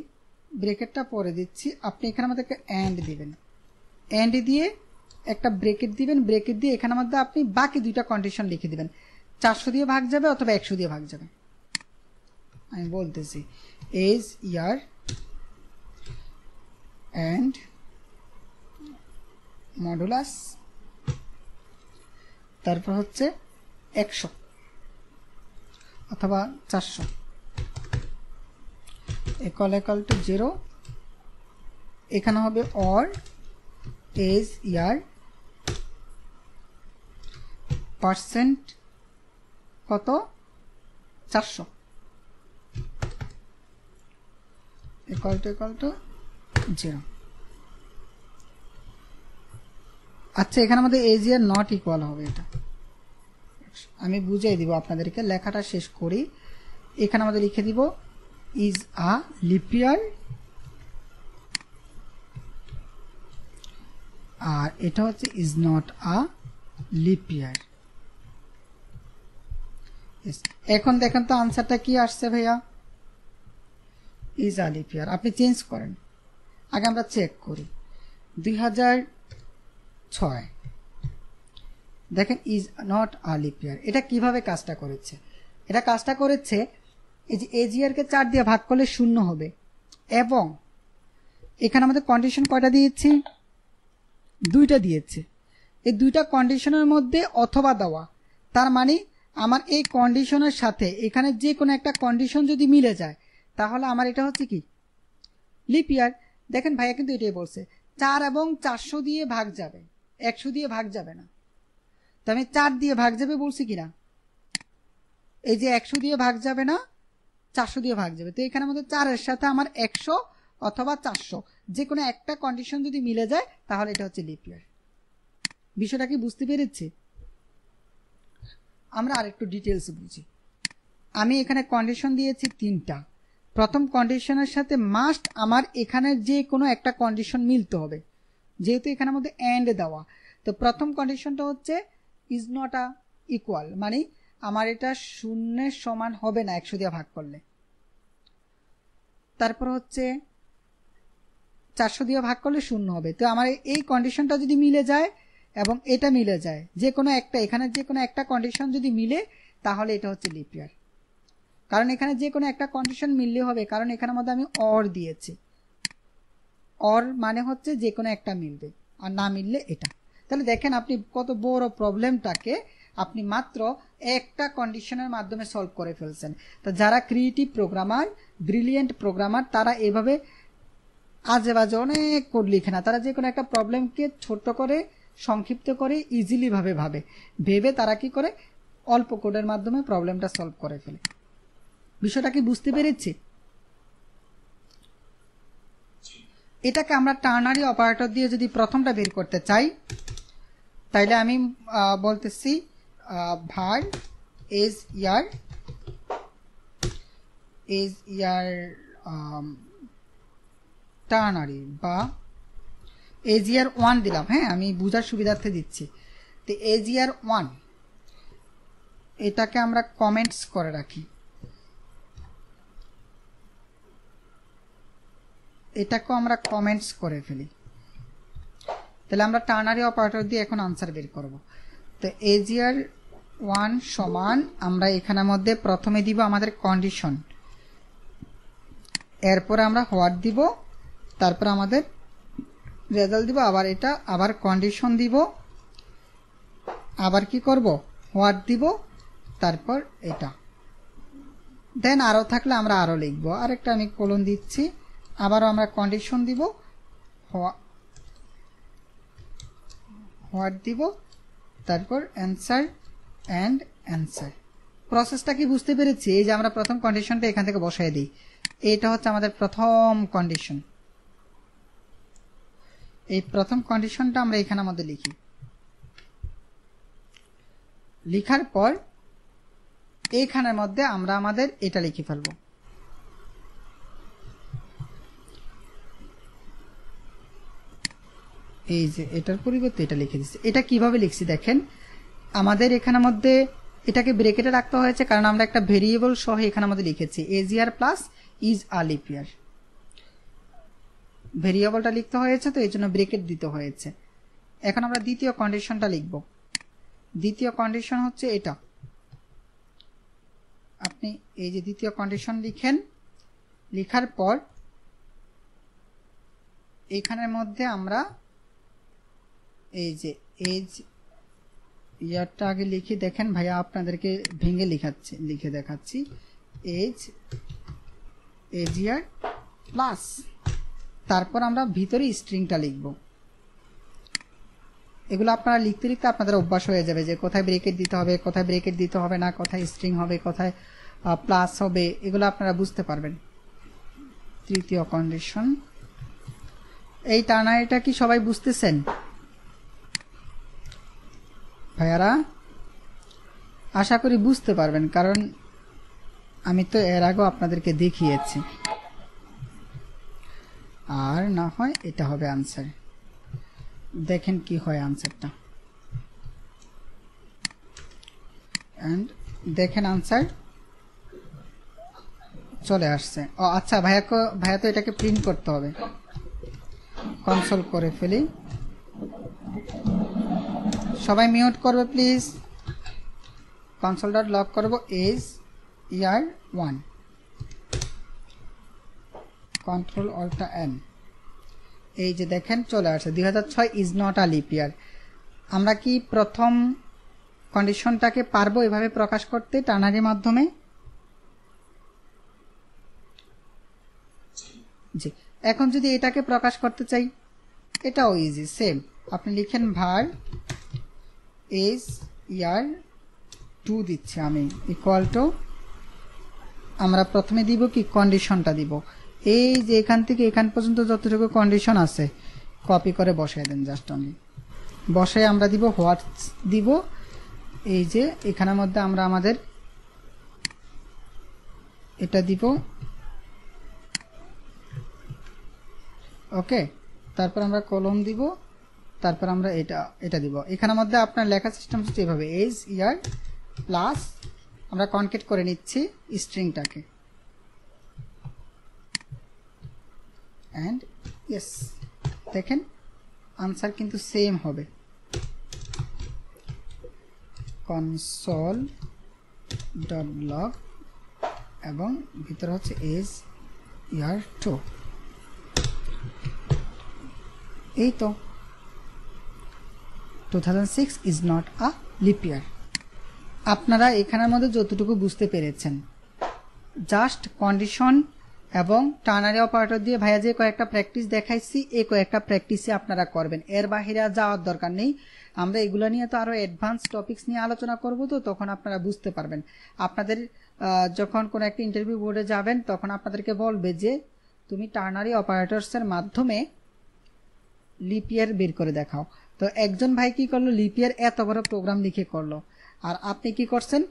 ব্রেকেটটা পরে দিচ্ছি, আপনি এখানে আমাদের একটা এন্ড দিবেন, এন্ড দিয়ে একটা ব্রেকেট দিবেন, ব্রেকেট দিয়ে এখানের মধ্যে আপনি বাকি দুইটা কন্ডিশন লিখে দিবেন, 400 দিয়ে ভাগ যাবে অথবা 100 দিয়ে ভাগ যাবে। আমি বলতেছি AGR এন্ড মডুলাস, তারপর হচ্ছে 100 অথবা 400 equal to 0, এখানে হবে or AGR % কত 400 equal to 0। আচ্ছা এখানে আমাদের AGR নট ইকুয়াল হবে, এটা আমি বুঝিয়ে দিব আপনাদেরকে, লেখাটা শেষ করি। এখানে আমাদের লিখে দিব ইজ আ লিপ ইয়ার, আর এটা হচ্ছে ইজ নট আ লিপ ইয়ার। এখন দেখেন তো আনসারটা কি আসছে ভাইয়া, ইজ আ লিপ ইয়ার। আপনি চেঞ্জ করেন, আগে আমরা চেক করি 2006, দেখেন ইজ নট আ লিপ ইয়ার। এটা কিভাবে কাজটা করেছে, এটা কাজটা করেছে এই যে AGR কে 4 দিয়ে ভাগ করলে 0 হবে, এবং এখানে আমাদের কন্ডিশন কয়টা দিয়েছি, 2টা দিয়েছে। এই 2টা কন্ডিশনের মধ্যে অথবা দেওয়া, তার মানে আমার এই কন্ডিশনের সাথে এখানে যে কোনো একটা কন্ডিশন যদি মিলে যায় তাহলে আমার এটা হচ্ছে কি লিপ ইয়ার। দেখেন ভাইয়া কিন্তু এটাই বলছে 4 এবং 400 দিয়ে ভাগ যাবে, 100 দিয়ে ভাগ যাবে না। তো আমি 4 দিয়ে ভাগ যাবে বলছি কিনা, এই যে 100 দিয়ে ভাগ যাবে না, 400 দিয়ে ভাগ যাবে। তো এখানে আমাদের 4 এর সাথে আমার 100 অথবা 400 যে কোনো একটা কন্ডিশন যদি মিলে যায় তাহলে এটা হচ্ছে লিপ ইয়ার। বিষয়টা কি বুঝতে পেরেছি? আমরা আরেকটু ডিটেলস বুঝি। আমি এখানে কন্ডিশন দিয়েছি 3টা। প্রথম কন্ডিশনের সাথে মাস্ট আমার এখানে যে কোনো একটা কন্ডিশন মিলতে হবে, যেহেতু এখানের মধ্যে এন্ড দেওয়া। তো প্রথম কন্ডিশনটা হচ্ছে ইজ নট আ ইকুয়াল, মানে আমার এটা 0 সমান হবে না 100 দিয়ে ভাগ করলে। তারপর হচ্ছে 400 দিয়ে ভাগ করলে 0 হবে। তো আমার এই কন্ডিশনটা যদি মিলে যায় এবং এটা মিলে যায়, যে কোনো একটা, এখানে যে কোনো একটা কন্ডিশন যদি মিলে তাহলে এটা হচ্ছে লিপ ইয়ার। কারণ এখানে যে কোনো একটা কন্ডিশন মিললে হবে, কারণ এখানের মধ্যে আমি অর দিয়েছি। অর মানে হচ্ছে যে কোনো একটা মিলবে, আর না মিললে এটা। তাহলে দেখেন আপনি কত বড় প্রবলেমটাকে আপনি মাত্র একটা কন্ডিশনের মাধ্যমে সলভ করে ফেলছেন। তো যারা ক্রিয়েটিভ প্রোগ্রামার, ব্রিলিয়েন্ট প্রোগ্রামার, তারা এভাবে আজে বাজে অনেক কোড লিখে না, তারা যে কোনো একটা প্রবলেমকে ছোট করে সংক্ষিপ্ত করে ইজিলি ভেবে তারা কি করে অল্প কোডের মাধ্যমে প্রবলেমটা সলভ করে ফেলে। বিষয়টা কি বুঝতে পেরেছি? এটাকে আমরা টার্নারি অপারেটর দিয়ে যদি প্রথমটা বের করতে চাই, তাইলে আমি বলতেছি var is ইয়ার টার্নারি বা এজিয়ার 1 দিলাম। হ্যাঁ, আমি বুঝার সুবিধার্থে দিচ্ছি। তো এজিয়ার 1 এটাকে আমরা কমেন্টস করে রাখি, এটাকেও আমরা কমেন্টস করে ফেলি। তাহলে আমরা টার্নারি অপারেটর দিয়ে এখন আনসার বের করব। তো এজিয়ার 1 সমান আমরা এখানের মধ্যে প্রথমে দিব আমাদের কন্ডিশন, এরপরে আমরা হোয়াট দিব, তারপর আমাদের রেজাল্ট দিব, আবার এটা আবার কন্ডিশন দিব, আবার কি করব হোয়াট দিব, তারপর এটা দেন আরও থাকলে আমরা আরও লিখব। আরেকটা আমি কোলন দিচ্ছি, আবারও আমরা কন্ডিশন দিব, হোয়াট দিব, তারপর অ্যান্সার অ্যান্ড অ্যান্সার। প্রসেসটা কি বুঝতে পেরেছি? এই যে আমরা প্রথম কন্ডিশনটা এখান থেকে বসাই দিই, এটা হচ্ছে আমাদের প্রথম কন্ডিশন। এই প্রথম কন্ডিশনটা আমরা এখানের মধ্যে লিখি, লিখার পর এইখানের মধ্যে আমরা আমাদের এটা লিখে ফেলব। এই যে এটার পরিবর্তে এটা লিখে দিচ্ছি। এটা কিভাবে লিখছি দেখেন, আমাদের এখানের মধ্যে এটাকে ব্রেকেটে রাখতে হয়েছে কারণ আমরা একটা ভেরিয়েবল সহ এখানের মধ্যে লিখেছি AGR plus is a leap year. ভেরিয়েবলটা লিখতে হয়েছে তো এই জন্য ব্রেকেট দিতে হয়েছে। এখন আমরা দ্বিতীয় কন্ডিশনটা লিখব। দ্বিতীয় কন্ডিশন হচ্ছে এটা, আপনি এই যে দ্বিতীয় কন্ডিশন লিখেন, লিখার পর এখানের মধ্যে আমরা এই যে এজ ইয়ারটা আগে লিখি। দেখেন ভাইয়া আপনাদেরকে ভেঙে লিখে দেখাচ্ছি, এজ ইয়ার প্লাস, তারপর আমরা ভিতরে স্ট্রিংটা লিখব। এগুলো আপনারা লিখতে লিখতে আপনাদের অভ্যাস হয়ে যাবে যে কোথায় ব্রেকেট দিতে হবে, কোথায় ব্রেকেট দিতে হবে না, কোথায় স্ট্রিং হবে, কোথায় প্লাস হবে, এগুলো আপনারা বুঝতে পারবেন। তৃতীয় কন্ডিশন, এই টার্নারিটা কি সবাই বুঝতেছেন ভাইয়ারা? আশা করি বুঝতে পারবেন, কারণ আমি তো এর আগেও আপনাদেরকে দেখিয়েছি। আর না হয় এটা হবে আনসার। দেখেন কি হয় আনসারটা, এন্ড দেখেন আনসার চলে আসছে। ও আচ্ছা, ভাইয়া তো এটাকে প্রিন্ট করতে হবে। কনসোল করে ফেলি, সবাই মিউট করবে প্লিজ। কনসোল ডট লগ করবো এজ ইয়ার 1, কন্ট্রোল অল্টা এন। এই যে দেখেন চলে আসে 2006 ইজ নট আ লিপ ইয়ার। আমরা কি প্রথম কন্ডিশনটাকে পারবো এভাবে প্রকাশ করতে টার্নারির মাধ্যমে? জি। এখন যদি এটাকে প্রকাশ করতে চাই, এটাও ইজি, সেম। আপনি লিখেন var এজ ইয়ার 2 দিচ্ছি আমি, ইকুয়াল টু আমরা প্রথমে দিব কি কন্ডিশনটা দিব, এই যে এখান থেকে এখান পর্যন্ত যতটুকু কন্ডিশন আছে কপি করে বসাই দেন, জাস্ট অনলি বসাই আমরা দিব হোয়াট দিব। এই যে এখানের মধ্যে আমরা আমাদের এটা দিব, ওকে। তারপর আমরা কলম দিব, তারপর আমরা এটা দিব। এখানের মধ্যে আপনার লেখা সিস্টেম হচ্ছে এভাবে এজ ইয়ার প্লাস, আমরা কনকেট করে নিচ্ছি স্ট্রিংটাকে, এন্ড ইয়েস, দেখেন আনসার কিন্তু সেম হবে। কনসোল ডট লগ এবং ভিতরে হচ্ছে এজ ইয়ার 2। এই তো 2006 ইজ নট আ লিপ ইয়ার। আপনারা এখানের মধ্যে যতটুকু বুঝতে পেরেছেন, জাস্ট কন্ডিশন এবং টার্নারি অপারেটর দিয়ে ভাইয়া যে কয়েকটা প্র্যাকটিস দেখাইছি, এই কয়েকটা প্র্যাকটিসে আপনারা করবেন, এর বাহিরে যাওয়ার দরকার নেই। আমরা এগুলো নিয়ে তো আরো অ্যাডভান্স টপিকস নিয়ে আলোচনা করব, তো তখন আপনারা বুঝতে পারবেন। আপনাদের যখন কোনো একটা ইন্টারভিউ বোর্ডে যাবেন তখন আপনাদেরকে বলবে যে তুমি টার্নারি অপারেটরসের মাধ্যমে লিপ ইয়ার বের করে দেখাও। তো একজন ভাই কি করলো, লিপ ইয়ার এত বড় প্রোগ্রাম লিখে করলো, আর আপনি কি করছেন,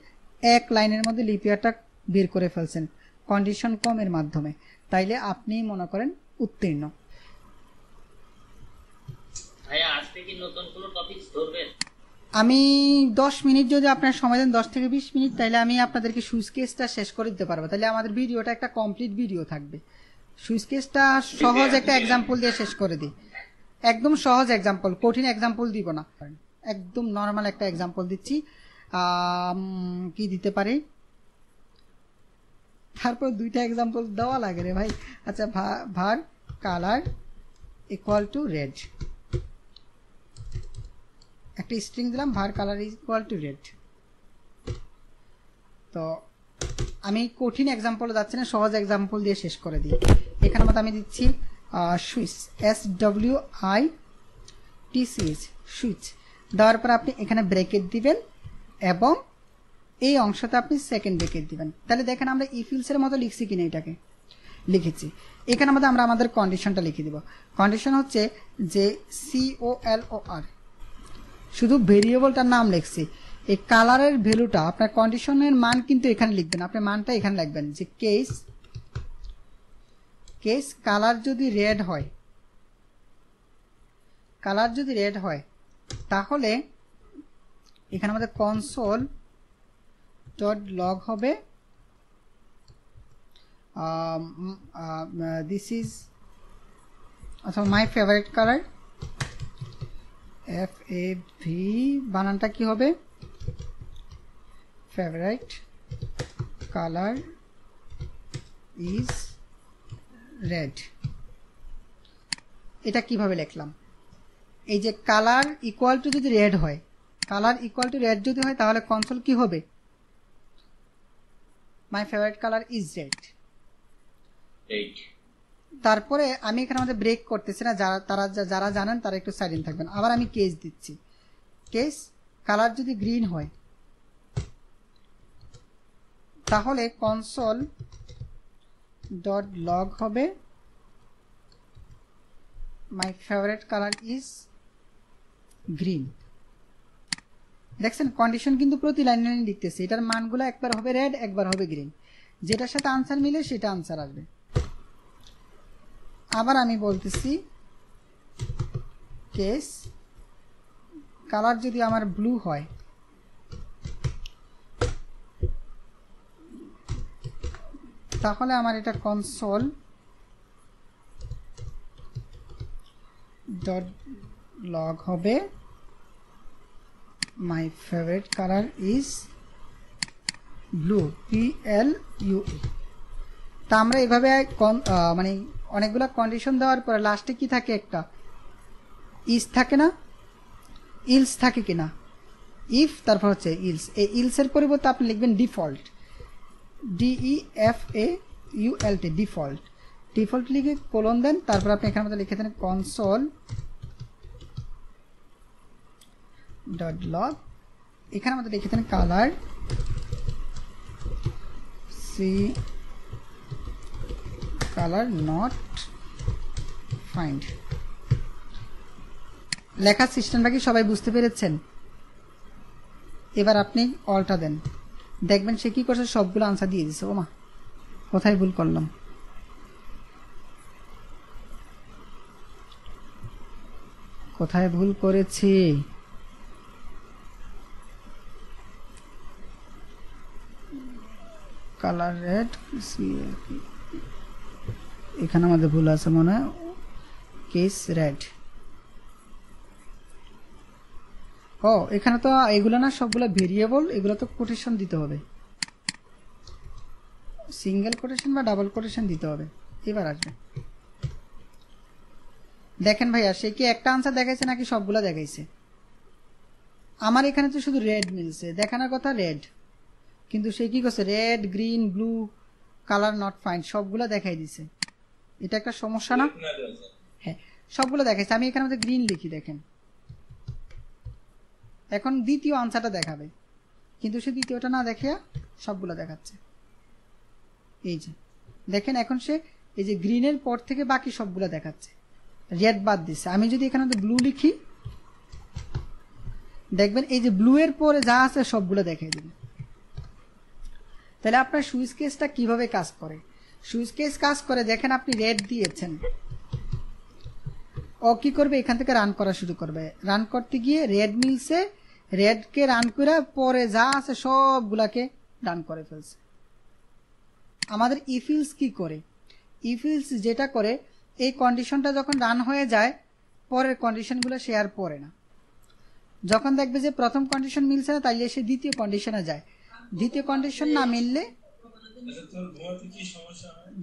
এক লাইনের মধ্যে লিপ ইয়ারটা বের করে ফেলছেন কন্ডিশন কমের মাধ্যমে। তাইলে আপনি মনে করেন উত্তীর্ণ। ভাইয়া আজকে কি নতুন কোনো টপিকস ধরবেন? আমি 10 মিনিট যদি আপনার সময় দেন, 10 থেকে 20 মিনিট, তাইলে আমি আপনাদেরকে সুইচ কেসটা শেষ করে দিতে পারবো। তাহলে আমাদের ভিডিওটা একটা কমপ্লিট ভিডিও থাকবে। সুইচ কেসটা সহজ একটা এক্সাম্পল দিয়ে শেষ করে দিই, একদম সহজ এক্সাম্পল, কঠিন এক্সাম্পল দিব না, একদম নর্মাল একটা এক্সাম্পল দিচ্ছি। কি দিতে পারি, তারপর দুইটা এক্সাম্পল দেওয়া লাগে রে ভাই। আচ্ছা, var colour equal to red, একটা স্ট্রিং দিলাম var colour equal to red. তো আমি কঠিন এক্সাম্পল যাচ্ছি না, সহজ এক্সাম্পল দিয়ে শেষ করে দিই। এখানে মতো আমি দিচ্ছি সুইচ, SWITCH, সুইচ দেওয়ার পর আপনি এখানে ব্রেকেট দিবেন এবং এই অংশতে আপনি সেকেন্ড ব্রেকেট দিবেন। তাহলে দেখেন আমরা ইফিলসের মতো লিখছি কিনা, এটাকে লিখেছি। এখানে মধ্যে আমরা আমাদের কন্ডিশনটা লিখে দিব। কন্ডিশন হচ্ছে যে COLOR, শুধু ভেরিয়েবলটার নাম লিখছি। এই কালারের ভ্যালুটা আপনার কন্ডিশনের মান কিন্তু এখানে লিখবেন, আপনি মানটা এখানে লিখবেন যে কেস কালার যদি রেড হয়, কালার যদি রেড হয় তাহলে এখানে আমাদের কনসোল ডট লগ হবে দিস ইজ অথবা মাই ফেভারিট কালার, FAV বানানটা কি হবে, ফেভারিট কালার ইজ রেড। এটা কিভাবে লিখলাম, এই যে কালার ইকুয়াল টু যদি রেড হয়, কালার ইকুয়াল টু রেড যদি হয় তাহলে কনসোল কি হবে, মাই ফেভারিট কালার ইজ রেড। তারপরে আমি এখানে আমাদের ব্রেক করতেছি না, যারা জানেন তারা একটু সাইলেন্ট থাকবেন। আবার আমি কেস দিচ্ছি, কেস কালার যদি গ্রিন হয় তাহলে কনসোল ডট লগ হবে মাই ফেভারিট কালার ইজ গ্রিন। দেখছেন কন্ডিশন কিন্তু প্রতি লাইনে লাইনে লিখতেছে, এটার মানগুলো একবার হবে রেড, একবার হবে গ্রিন, যেটার সাথে আনসার মিলে সেটা আনসার আসবে। আবার আমি বলতেছি কেস কালার যদি আমার ব্লু হয় তাহলে আমার এটা কনসোল ডট লগ হবে মাই favourite colour is blue, PLUE। তা আমরা এভাবে মানে অনেকগুলো কন্ডিশন দেওয়ার পরে লাস্টে কি থাকে, একটা ইজ থাকে না, ইলস থাকে কিনা, ইফ তারপর হচ্ছে ইলস। এই ইলসের পরিবর্তে আপনি লিখবেন ডিফল্ট, DEFAULT, ডিফল্ট। ডিফল্ট লিখে কোলন দেন, তারপর আপনি এখানে মধ্যে লিখে দেন কনসোল ডট লগ, এখানে মধ্যে লিখে দেন কালার কালার নট ফাইন্ড। লেখার সিস্টেমটা কি সবাই বুঝতে পেরেছেন? এবার আপনি অলটা দেন, দেখবেন সে কি করছে, সবগুলো আনসার দিয়ে দিছে। ওমা, কোথায় ভুল করলাম, কোথায় ভুল করেছি, কালার রেড, এখানে আমাদের ভুল আছে মনে হয়, কেস রেড। ও এখানে তো এগুলো না সবগুলো ভেরিয়েবল, এগুলো তো কোটেশন দিতে হবে, সিঙ্গেল কোটেশন বা ডাবল কোটেশন দিতে হবে। এবার আসবে, দেখেন ভাইয়া সে কি একটা আনসার দেখাইছে নাকি সবগুলো দেখাইছে? আমার এখানে তো শুধু রেড মিলছে, দেখানোর কথা রেড, কিন্তু সে কি করছে red green blue colour not find সবগুলো দেখাই দিছে। এটা একটা সমস্যা না? হ্যাঁ, সবগুলো দেখাইছে। আমি এখানে মধ্যে গ্রিন লিখি, দেখেন এখন দ্বিতীয় আনসারটা দেখাবে, কিন্তু সে দ্বিতীয়টা না দেখিয়া সবগুলো দেখাচ্ছে। এই যে দেখেন, এখন সে এই যে গ্রিনের পর থেকে বাকি সবগুলো দেখাচ্ছে, রেড বাদ দিচ্ছে। আমি যদি এখানে ব্লু লিখি, দেখবেন এই যে ব্লু এর পরে যা আছে সবগুলো দেখাই দিবে। তাহলে আপনার সুইচ কেসটা কিভাবে কাজ করে? সুইচ কেস কাজ করে, দেখেন আপনি রেড দিয়েছেন, ও কি করবে এখান থেকে রান করা শুরু করবে। রান করতে গিয়ে রেড মিলছে, রেডকে রান করে পরে যা আছে সবগুলাকে রান করে ফেলছে। আমাদের ইফিলস কি করে? ইফিলস যেটা করে, এই কন্ডিশনটা যখন রান হয়ে যায় পরের কন্ডিশনগুলো সে আর পড়ে না। যখন দেখবে যে প্রথম কন্ডিশন মিলছে না, তাইলে সে দ্বিতীয় কন্ডিশনে যায়। দ্বিতীয় কন্ডিশন না মিললে,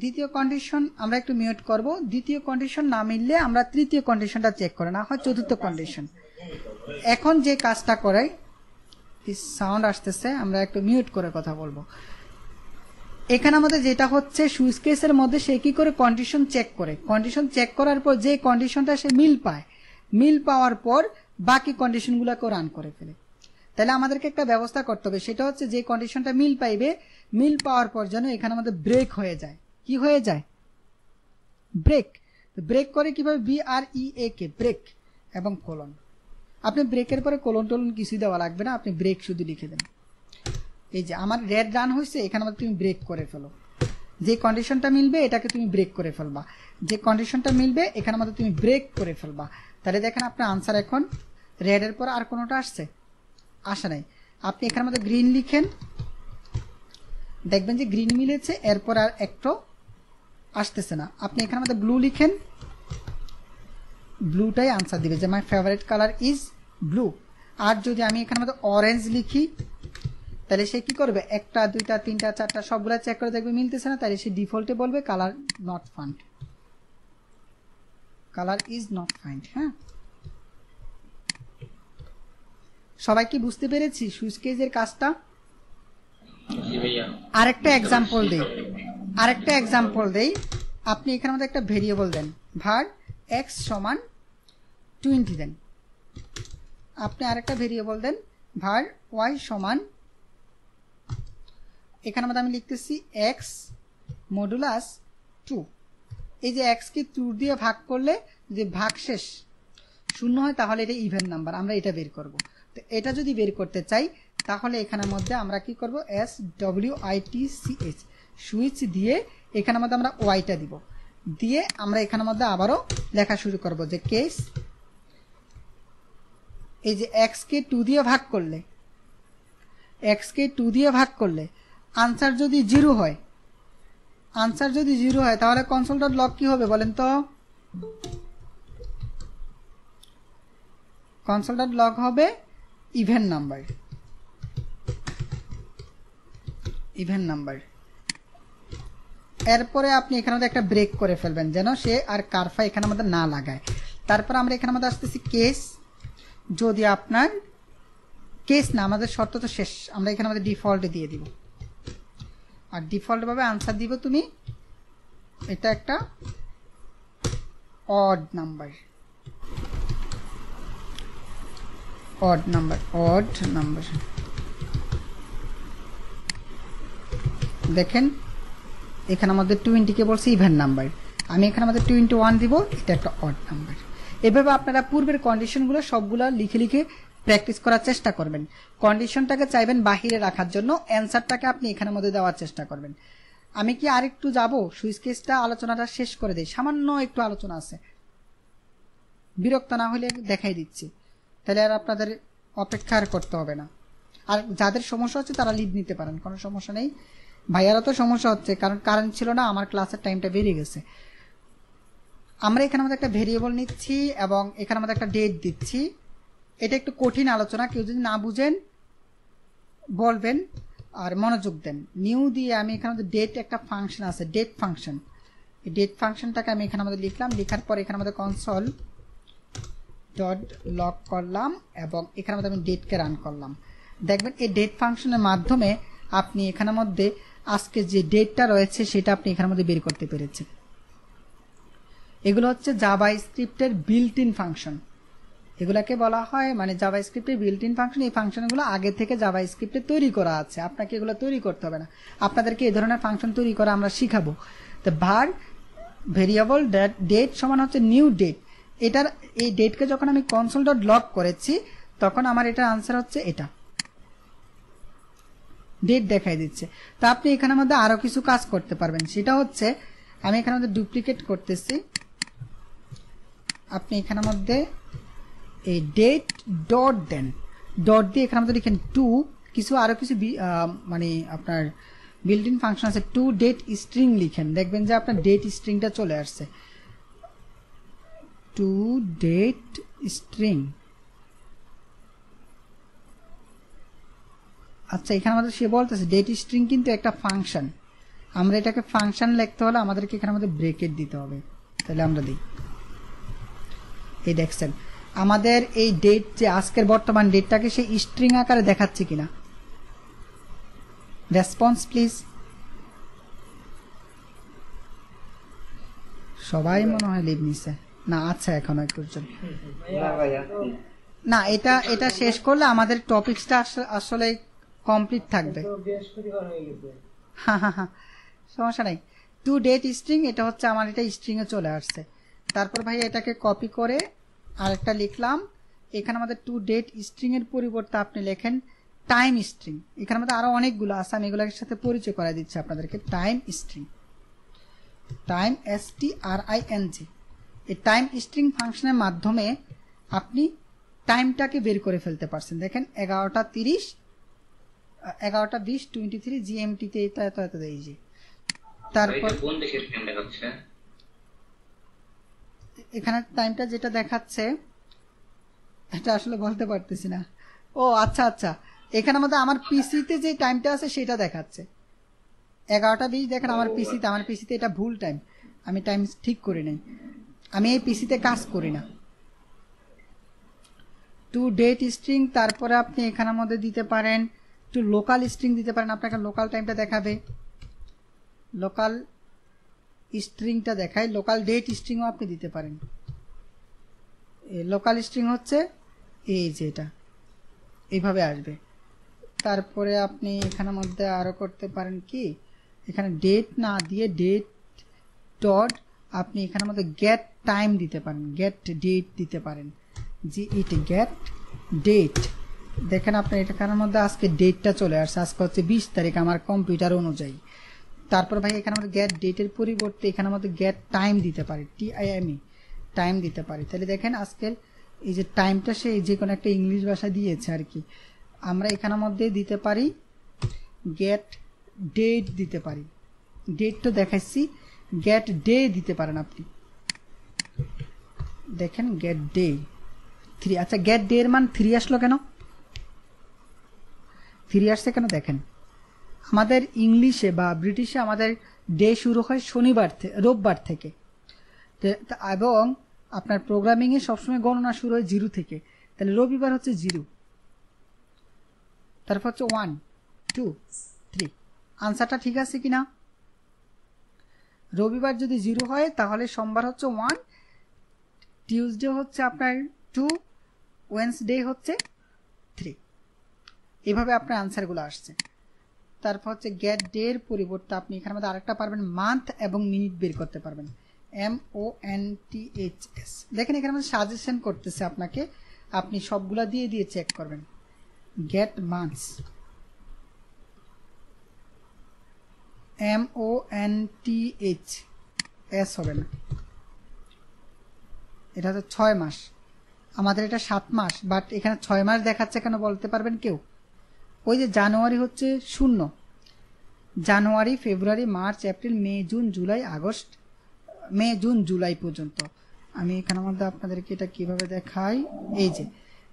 দ্বিতীয় কন্ডিশন আমরা একটু মিউট করব, দ্বিতীয় কন্ডিশন না মিললে আমরা তৃতীয় কন্ডিশনটা চেক করে, না হয় চতুর্থ কন্ডিশন। এখন যে কাজটা করে, সাউন্ড আসতেছে, আমরা একটু মিউট করে কথা বলবো। এখানে আমাদের যেটা হচ্ছে সুইচ কেসের মধ্যে সে কি করে কন্ডিশন চেক করে, কন্ডিশন চেক করার পর যে কন্ডিশনটা সে মিল পায়, মিল পাওয়ার পর বাকি কন্ডিশনগুলোকে রান করে ফেলে। তাহলে আমাদেরকে একটা ব্যবস্থা করতে হবে, সেটা হচ্ছে যে কন্ডিশনটা মিল পাইবে, মিল পাওয়ার পর যেন এখানে আমাদের ব্রেক হয়ে যায়। কি হয়ে যায়? ব্রেক। ব্রেক করে কিভাবে? BREAK, ব্রেক এবং কোলন। আপনি ব্রেকের পরে কোলন টোলন কিছুই দেওয়া লাগবে না, আপনি ব্রেক শুধু লিখে দেন। এই যে আমার রেড রান হয়েছে, এখানে আমাদের তুমি ব্রেক করে ফেলো। যে কন্ডিশনটা মিলবে এটাকে তুমি ব্রেক করে ফেলবা, যে কন্ডিশনটা মিলবে এখানে আমাদের তুমি ব্রেক করে ফেলবা। তাহলে দেখেন আপনার আনসার এখন রেডের পর আর কোনোটা আসছে? আসে নাই। আপনি এখানে আমাদের গ্রিন লিখেন, দেখবেন যে গ্রিন মিলেছে, এরপর আর একটু আসতেছে না। আপনি এখানে আমাদের ব্লু লিখেন, ব্লুটাই আনসার দিবে, যে my favourite colour is blue. আর যদি আমি এখানে আমাদের অরেঞ্জ লিখি, তাহলে সে কি করবে? একটা দুইটা তিনটা চারটা সবগুলা চেক করে দেখবে মিলতেছে না, তাহলে সে ডিফল্টে বলবে colour not find, colour is not find. হ্যাঁ, সবাই কি বুঝতে পেরেছি সুইচ কেসের কাজটা? আরেকটা এক্সাম্পল দেই, আপনি এখানে মধ্যে একটা ভেরিয়েবল দেন, var x সমান 20 দেন। আপনি আরেকটা ভেরিয়েবল দেন, var y সমান, এখানে মধ্যে আমি লিখতেছি x মডুলাস 2। এই যে x কে 2 দিয়ে ভাগ করলে যে ভাগশেষ 0 হয়, তাহলে এটা ইভেন নাম্বার, আমরা এটা বের করব। তো এটা যদি বের করতে চাই, তাহলে এখানের মধ্যে আমরা কি করব? SWITCH সুইচ দিয়ে এখানের মধ্যে আমরা ওয়াইটা দিব, দিয়ে আমরা এখানের মধ্যে আবারও লেখা শুরু করব যে কেস, এই যে x কে 2 দিয়ে ভাগ করলে, x কে 2 দিয়ে ভাগ করলে আনসার যদি 0 হয়, আনসার যদি 0 হয়, তাহলে console.log কি হবে বলেন তো? console.log হবে ইভেন নাম্বার, ইভেন নাম্বার। এরপরে আপনি এখানে মধ্যে একটা ব্রেক করে ফেলবেন, যেন সে আর কারফা এখানে মধ্যে না লাগায়। তারপর আমরা এখানে মধ্যে আসতেছি কেস, যদি আপনার কেস না, আমাদের শর্ত তো শেষ, আমরা এখানে আমাদের ডিফল্টে দিয়ে দিব। আর ডিফল্ট ভাবে আনসার দিব তুমি, এটা একটা odd number, odd number, odd number. দেখেন এখানে আমাদের 20 কে বলছি ইভেন নাম্বার, আমি এখানে আমাদের 21 দিব, এটা একটা অড নাম্বার। এভাবে আপনারা পূর্বের কন্ডিশনগুলো সবগুলো লিখে লিখে প্র্যাকটিস করার চেষ্টা করবেন। কন্ডিশনটাকে চাইবেন বাহিরে রাখার জন্য, অ্যান্সারটাকে আপনি এখানের মধ্যে দেওয়ার চেষ্টা করবেন। আমি কি আরেকটু যাব? সুইচ কেসটা আলোচনাটা শেষ করে দেই, সামান্য একটু আলোচনা আছে, বিরক্ত না হলে দেখাই দিচ্ছি, তাহলে আর আপনাদের অপেক্ষা আর করতে হবে না। আর যাদের সমস্যা হচ্ছে তারা লিড নিতে পারেন, কোনো সমস্যা নেই। ভাইয়ারা তো সমস্যা হচ্ছে, কারণ কারেন্ট ছিল না, আমার ক্লাসের টাইমটা বেরিয়ে গেছে। আমরা এখানে আমাদের একটা ভেরিয়েবল নিচ্ছি এবং এখানে আমাদের একটা ডেট দিচ্ছি। এটা একটু কঠিন আলোচনা, কেউ যদি না বুঝেন বলবেন আর মনোযোগ দেন। নিউ দিয়ে আমি এখানে আমাদের ডেট একটা ফাংশন আছে, ডেট ফাংশন, এই ডেট ফাংশনটাকে আমি এখানে আমাদের লিখলাম, লেখার পর এখানে আমাদের কনসোল ডট লক করলাম এবং এখানের মধ্যে আমি ডেটকে রান করলাম। দেখবেন এই ডেট ফাংশনের মাধ্যমে আপনি এখানের মধ্যে আজকে যে ডেটটা রয়েছে সেটা আপনি এখানের মধ্যে বের করতে পেরেছেন। এগুলো হচ্ছে জাভাস্ক্রিপ্টের বিল্ট ইন ফাংশন, এগুলাকে বলা হয় মানে জাভাস্ক্রিপ্টের বিল্ট ইন ফাংশন। এই ফাংশনগুলো আগে থেকে জাভাস্ক্রিপ্টে তৈরি করা আছে, আপনাকে এগুলো তৈরি করতে হবে না। আপনাদেরকে এই ধরনের ফাংশন তৈরি করা আমরা শিখাবো। তো var ভেরিয়েবল ডেট সমান হচ্ছে নিউ ডেট। এটার এই ডেটকে যখন আমি কনসোল ডট লগ করেছি তখন আমার এটার আনসার হচ্ছে এটা, ডেট দেখাই দিচ্ছে। তো আপনি এখানের মধ্যে আরো কিছু কাজ করতে পারবেন, সেটা হচ্ছে আমি এখানের মধ্যে ডুপ্লিকেট করতেছি। আপনি এখানের মধ্যে এই ডেট ডট দেন, ডট দিয়ে এখানের মধ্যে লিখেন টু, কিছু আরো কিছু মানে আপনার বিল্ট ইন ফাংশন আছে, টু ডেট স্ট্রিং লিখেন, দেখবেন যে আপনার ডেট স্ট্রিংটা চলে আসছে। টু ডেট স্ট্রিং, আচ্ছা এখানে আমাদের সে বলতেছে ডেট স্ট্রিং কিন্তু একটা ফাংশন, আমরা এটাকে ফাংশন লিখতে হলে আমাদেরকে এখানে আমাদের ব্রেকেট দিতে হবে। তাহলে আমরা দিই, এই দেখছেন আমাদের এই ডেট যে আজকের বর্তমান ডেটটাকে সেই স্ট্রিং আকারে দেখাচ্ছে কিনা। Response please. সবাই মনে হয় লিভ নিছে না, আচ্ছা এখনো একটু না, এটা শেষ করলে আমাদের টপিকসটা আসলে কমপ্লিট থাকবে। হ্যাঁ সমস্যা নাই। টু ডেট স্ট্রিং, এটা হচ্ছে আমার এটা স্ট্রিং এ চলে আসছে। তারপর ভাই এটাকে কপি করে আরেকটা লিখলাম। এখানে আমাদের টু ডেট স্ট্রিং এর পরিবর্তে আপনি লেখেন টাইম স্ট্রিং। এখানে আমাদের আরো অনেকগুলো আছে, আমি এগুলোর সাথে পরিচয় করাই দিচ্ছি আপনাদেরকে। Time string, time STRING। এই টাইম স্ট্রিং ফাংশনের মাধ্যমে আপনি টাইমটাকে বের করে ফেলতে পারছেন। দেখেন 11:30, 11:20 23 GMT তে এত এই যে। তারপর কোন দেশের টাইম দেখাচ্ছে? এখানে টাইমটা যেটা দেখাচ্ছে এটা আসলে বলতে পারতেছি না। ও আচ্ছা আচ্ছা, এখানে আমাদের আমার পিসিতে যে টাইমটা আছে সেটা দেখাচ্ছে 11:20। দেখেন আমার পিসিতে এটা ভুল টাইম, আমি টাইম ঠিক করে নেই, আমি এই পিসিতে কাজ করি না। টু ডেট স্ট্রিং, তারপরে আপনি এখানের মধ্যে দিতে পারেন টু লোকাল স্ট্রিং দিতে পারেন, আপনাকে লোকাল টাইমটা দেখাবে, লোকাল স্ট্রিংটা দেখায়। লোকাল ডেট স্ট্রিংও আপনি দিতে পারেন। লোকাল স্ট্রিং হচ্ছে এই যে এটা এইভাবে আসবে। তারপরে আপনি এখানের মধ্যে আরো করতে পারেন কি, এখানে ডেট না দিয়ে ডেট ডট আপনি এখানের মধ্যে গেট টাইম দিতে পারেন, গেট ডেট দিতে পারেন, GET গেট ডেট। দেখেন আপনার এখানের মধ্যে আজকে ডেটটা চলে আসছে, আজকে হচ্ছে 20 তারিখ আমার কম্পিউটার অনুযায়ী। তারপর ভাই এখানে আমাদের গেট ডেটের পরিবর্তে এখানে আমাদের গেট টাইম দিতে পারি, TIME টাইম দিতে পারি। তাহলে দেখেন আজকের এই যে টাইমটা সে যে কোনো একটা ইংলিশ ভাষা দিয়েছে আর কি, আমরা এখানের মধ্যে দিতে পারি গেট ডেট দিতে পারি। ডেট তো দেখাচ্ছি, গেট ডে দিতে পারেন আপনি। দেখেন গেট ডে 3, আচ্ছা গেট ডে এর মান 3 আসলো কেন? 3 আসছে কেন? দেখেন আমাদের ইংলিশে বা ব্রিটিশে আমাদের ডে শুরু হয় রোববার থেকে, এবং আপনার প্রোগ্রামিং এ সবসময় গণনা শুরু হয় 0 থেকে। তাহলে রবিবার হচ্ছে 0, তারপর হচ্ছে 1 2 3। আনসারটা ঠিক আছে কিনা? রবিবার যদি 0 হয় তাহলে সোমবার হচ্ছে 1, টিউসডে হচ্ছে আপনার 2, ওয়েডনেসডে হচ্ছে 3। এভাবে আপনার আনসারগুলো আসছে। তারপর হচ্ছে গেট ডে এর পরিবর্তে আপনি এখানে মধ্যে আরেকটা পারবেন মান্থ এবং মিনিট বের করতে পারবেন, MONTHS। দেখেন এখানে মধ্যে সাজেশন করতেছে আপনাকে, আপনি সবগুলা দিয়ে চেক করবেন। গেট মান্থস, MONTHS হবে না, এটা হচ্ছে 6 মাস, আমাদের এটা 7 মাস, বাট এখানে 6 মাস দেখাচ্ছে কেন বলতে পারবেন কেউ? ওই যে জানুয়ারি হচ্ছে 0, জানুয়ারি ফেব্রুয়ারি মার্চ এপ্রিল মে জুন জুলাই আগস্ট, মে জুন জুলাই পর্যন্ত। আমি এখানের মধ্যে আপনাদেরকে এটা কিভাবে দেখাই, এই যে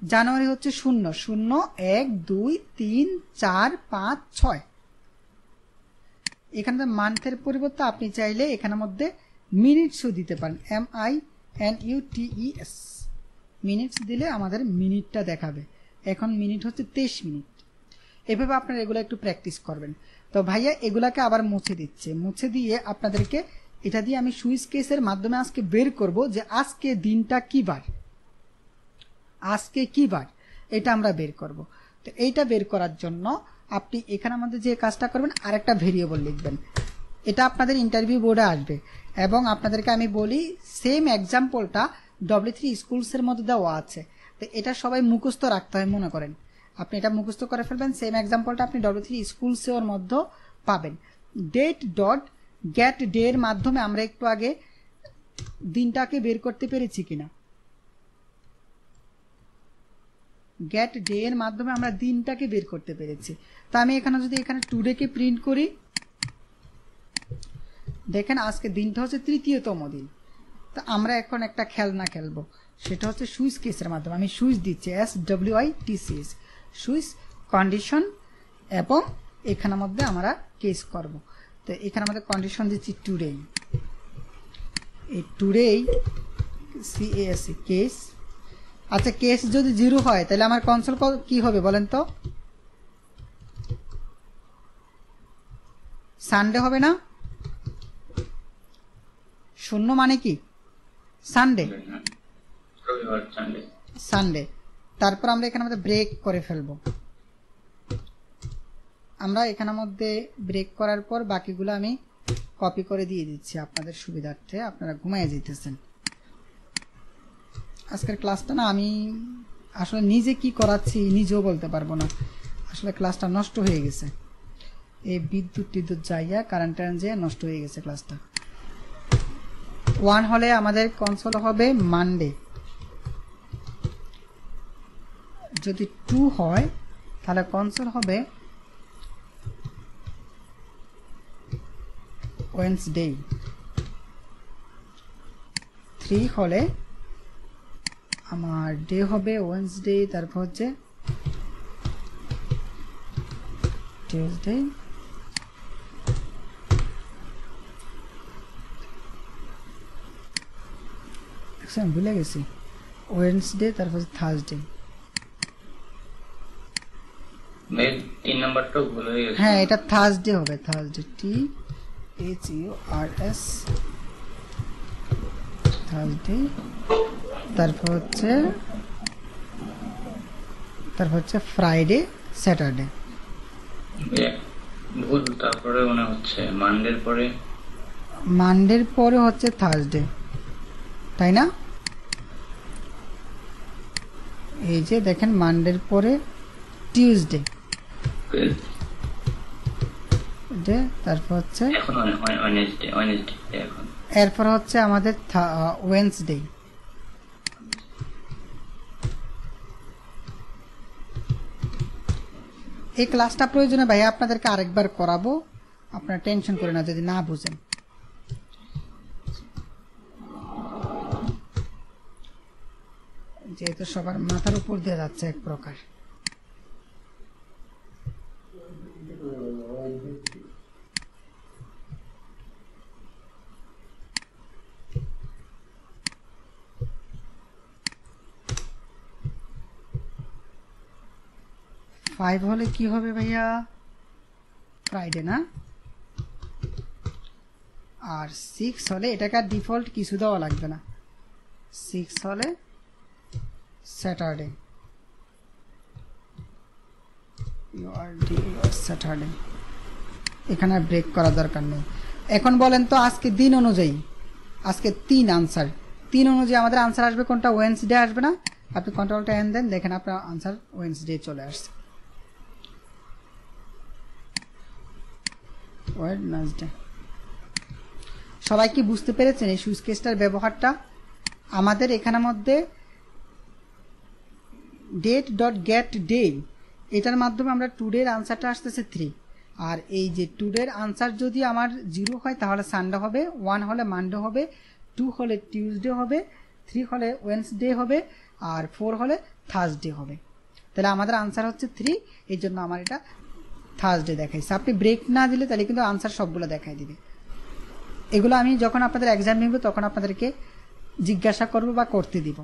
জানুয়ারি হচ্ছে 0 0 1 2 3 4 5 6। এখানে মান্থের পরিবর্তে আপনি চাইলে এখানের মধ্যে মিনিটসও দিতে পারেন, MINUTES মিনিটস দিলে আমাদের মিনিটটা দেখাবে। এখন মিনিট হচ্ছে 23 মিনিট। এভাবে আপনারা এগুলো একটু প্র্যাকটিস করবেন। তো ভাইয়া এগুলাকে আবার মুছে দিচ্ছে, মুছে দিয়ে আপনাদেরকে এটা দিয়ে আমি সুইচ কেসের মাধ্যমে আজকে বের করব যে আজকে দিনটা কি বার, আজকে কি বার, এটা আমরা বের করব। তো এইটা বের করার জন্য আপনি এখানে আমাদের যে কাজটা করবেন আরেকটা ভেরিয়েবল লিখবেন। এটা আপনাদের ইন্টারভিউ বোর্ডে আসবে এবং আপনাদেরকে আমি বলি সেম এক্সাম্পলটা W3 স্কুলসের মধ্যে দেওয়া আছে। তো এটা সবাই মুখস্থ রাখতে হয়। মনে করেন আপনি এটা মুখস্থ করে ফেলবেন, সেম এক্সাম্পলটা আপনি W3 স্কুলসের মধ্যে পাবেন। ডেট ডট গেট ডে এর মাধ্যমে আমরা একটু আগে দিনটাকে বের করতে পেরেছি কিনা, গেট ডে এর মাধ্যমে আমরা দিনটাকে বের করতে পেরেছি। তো আমি এখানে যদি এখানে টুডেকে প্রিন্ট করি, দেখেন আজকে দিনটা হচ্ছে তৃতীয়তম দিন। তো আমরা এখন একটা খেলনা খেলবো, সেটা হচ্ছে সুইচ কেসের মাধ্যমে। আমি সুইচ দিচ্ছি SWITCH, সুইচ কন্ডিশন, এবং এখানের মধ্যে আমরা কেস করব। তো এখানে আমাদের কন্ডিশন দিচ্ছি টুডে, এই টুডে CAS কেস। আচ্ছা কেস যদি 0 হয় তাহলে আমার কনসোল কি হবে বলেন তো? সানডে হবে না? শূন্য মানে কি? Sunday, Sunday. তারপর আমরা এখানে মধ্যে ব্রেক করে ফেলবো। আমরা এখানের মধ্যে ব্রেক করার পর বাকিগুলো আমি কপি করে দিয়ে দিচ্ছি আপনাদের সুবিধার্থে, আপনারা ঘুমায় যেতেছেন। আজকের ক্লাসটা না আমি আসলে নিজে কি করাচ্ছি নিজেও বলতে পারবো না, আসলে ক্লাসটা নষ্ট হয়ে গেছে। এই বিদ্যুৎ যাইয়া কারেন্ট যেয়ে নষ্ট হয়ে গেছে ক্লাসটা। 1 হলে আমাদের কনসোল হবে মানডে, যদি 2 হয় তাহলে কনসোল হবে ওয়েডনেসডে, 3 হলে আমার ডে হবে ওয়েডনেসডে, তারপর হচ্ছে টিউসডে, ভুলে গেছি, ওয়েডনেসডে, তারপর থার্সডে। হ্যাঁ এটা থার্সডে হবে, থার্সডে THURS, থার্সডে। তারপর হচ্ছে ফ্রাইডে, স্যাটারডে। ভুল, তারপরে মনে হচ্ছে মানডের পরে হচ্ছে থার্সডে, তাই না? এই যে দেখেন মানডের পরে টিউসডে, তারপর হচ্ছে এরপর হচ্ছে আমাদের ওয়েডনেসডে। এই ক্লাসটা প্রয়োজনে ভাই আপনাদেরকে আরেকবার করাবো, আপনারা টেনশন করে না যদি না বুঝেন। যেহেতু সবার মাথার উপর দিয়ে যাচ্ছে এক প্রকার। ফাইভ হলে কি হবে ভাইয়া? ফ্রাইডে না? আর 6 হলে এটাকে আর ডিফল্ট কিছু দেওয়া লাগবে না, 6 হলে স্যাটারডে, স্যাটারডে। এখানে ব্রেক করার দরকার নেই। এখন বলেন তো আজকে দিন অনুযায়ী, আজকে 3 আনসার, 3 অনুযায়ী আমাদের আনসার আসবে কোনটা? ওয়েডনেসডে আসবে না? আপনি কন্ট্রোলটা এন দেন, দেখেন আপনার আনসার ওয়েডনেসডে চলে আসছে, ওয়েডনেসডে। সবাই কি বুঝতে পেরেছেন এই সুইচ কেসটার ব্যবহারটা? আমাদের এখানের মধ্যে ডেট ডট গেট ডে, এটার মাধ্যমে আমরা টুডের আনসারটা আসতেছে 3। আর এই যে টুডের আনসার যদি আমার 0 হয় তাহলে সানডে হবে, 1 হলে মানডে হবে, 2 হলে টিউসডে হবে, 3 হলে ওয়েডনেসডে হবে, আর 4 হলে থার্সডে হবে। তাহলে আমাদের আনসার হচ্ছে 3, এই জন্য আমার এটা থার্সডে দেখাইছে। আপনি ব্রেক না দিলে তাহলে কিন্তু আনসার সবগুলো দেখাই দিবে। এগুলো আমি যখন আপনাদের এক্সাম নিব তখন আপনাদেরকে জিজ্ঞাসা করব বা করতে দিব।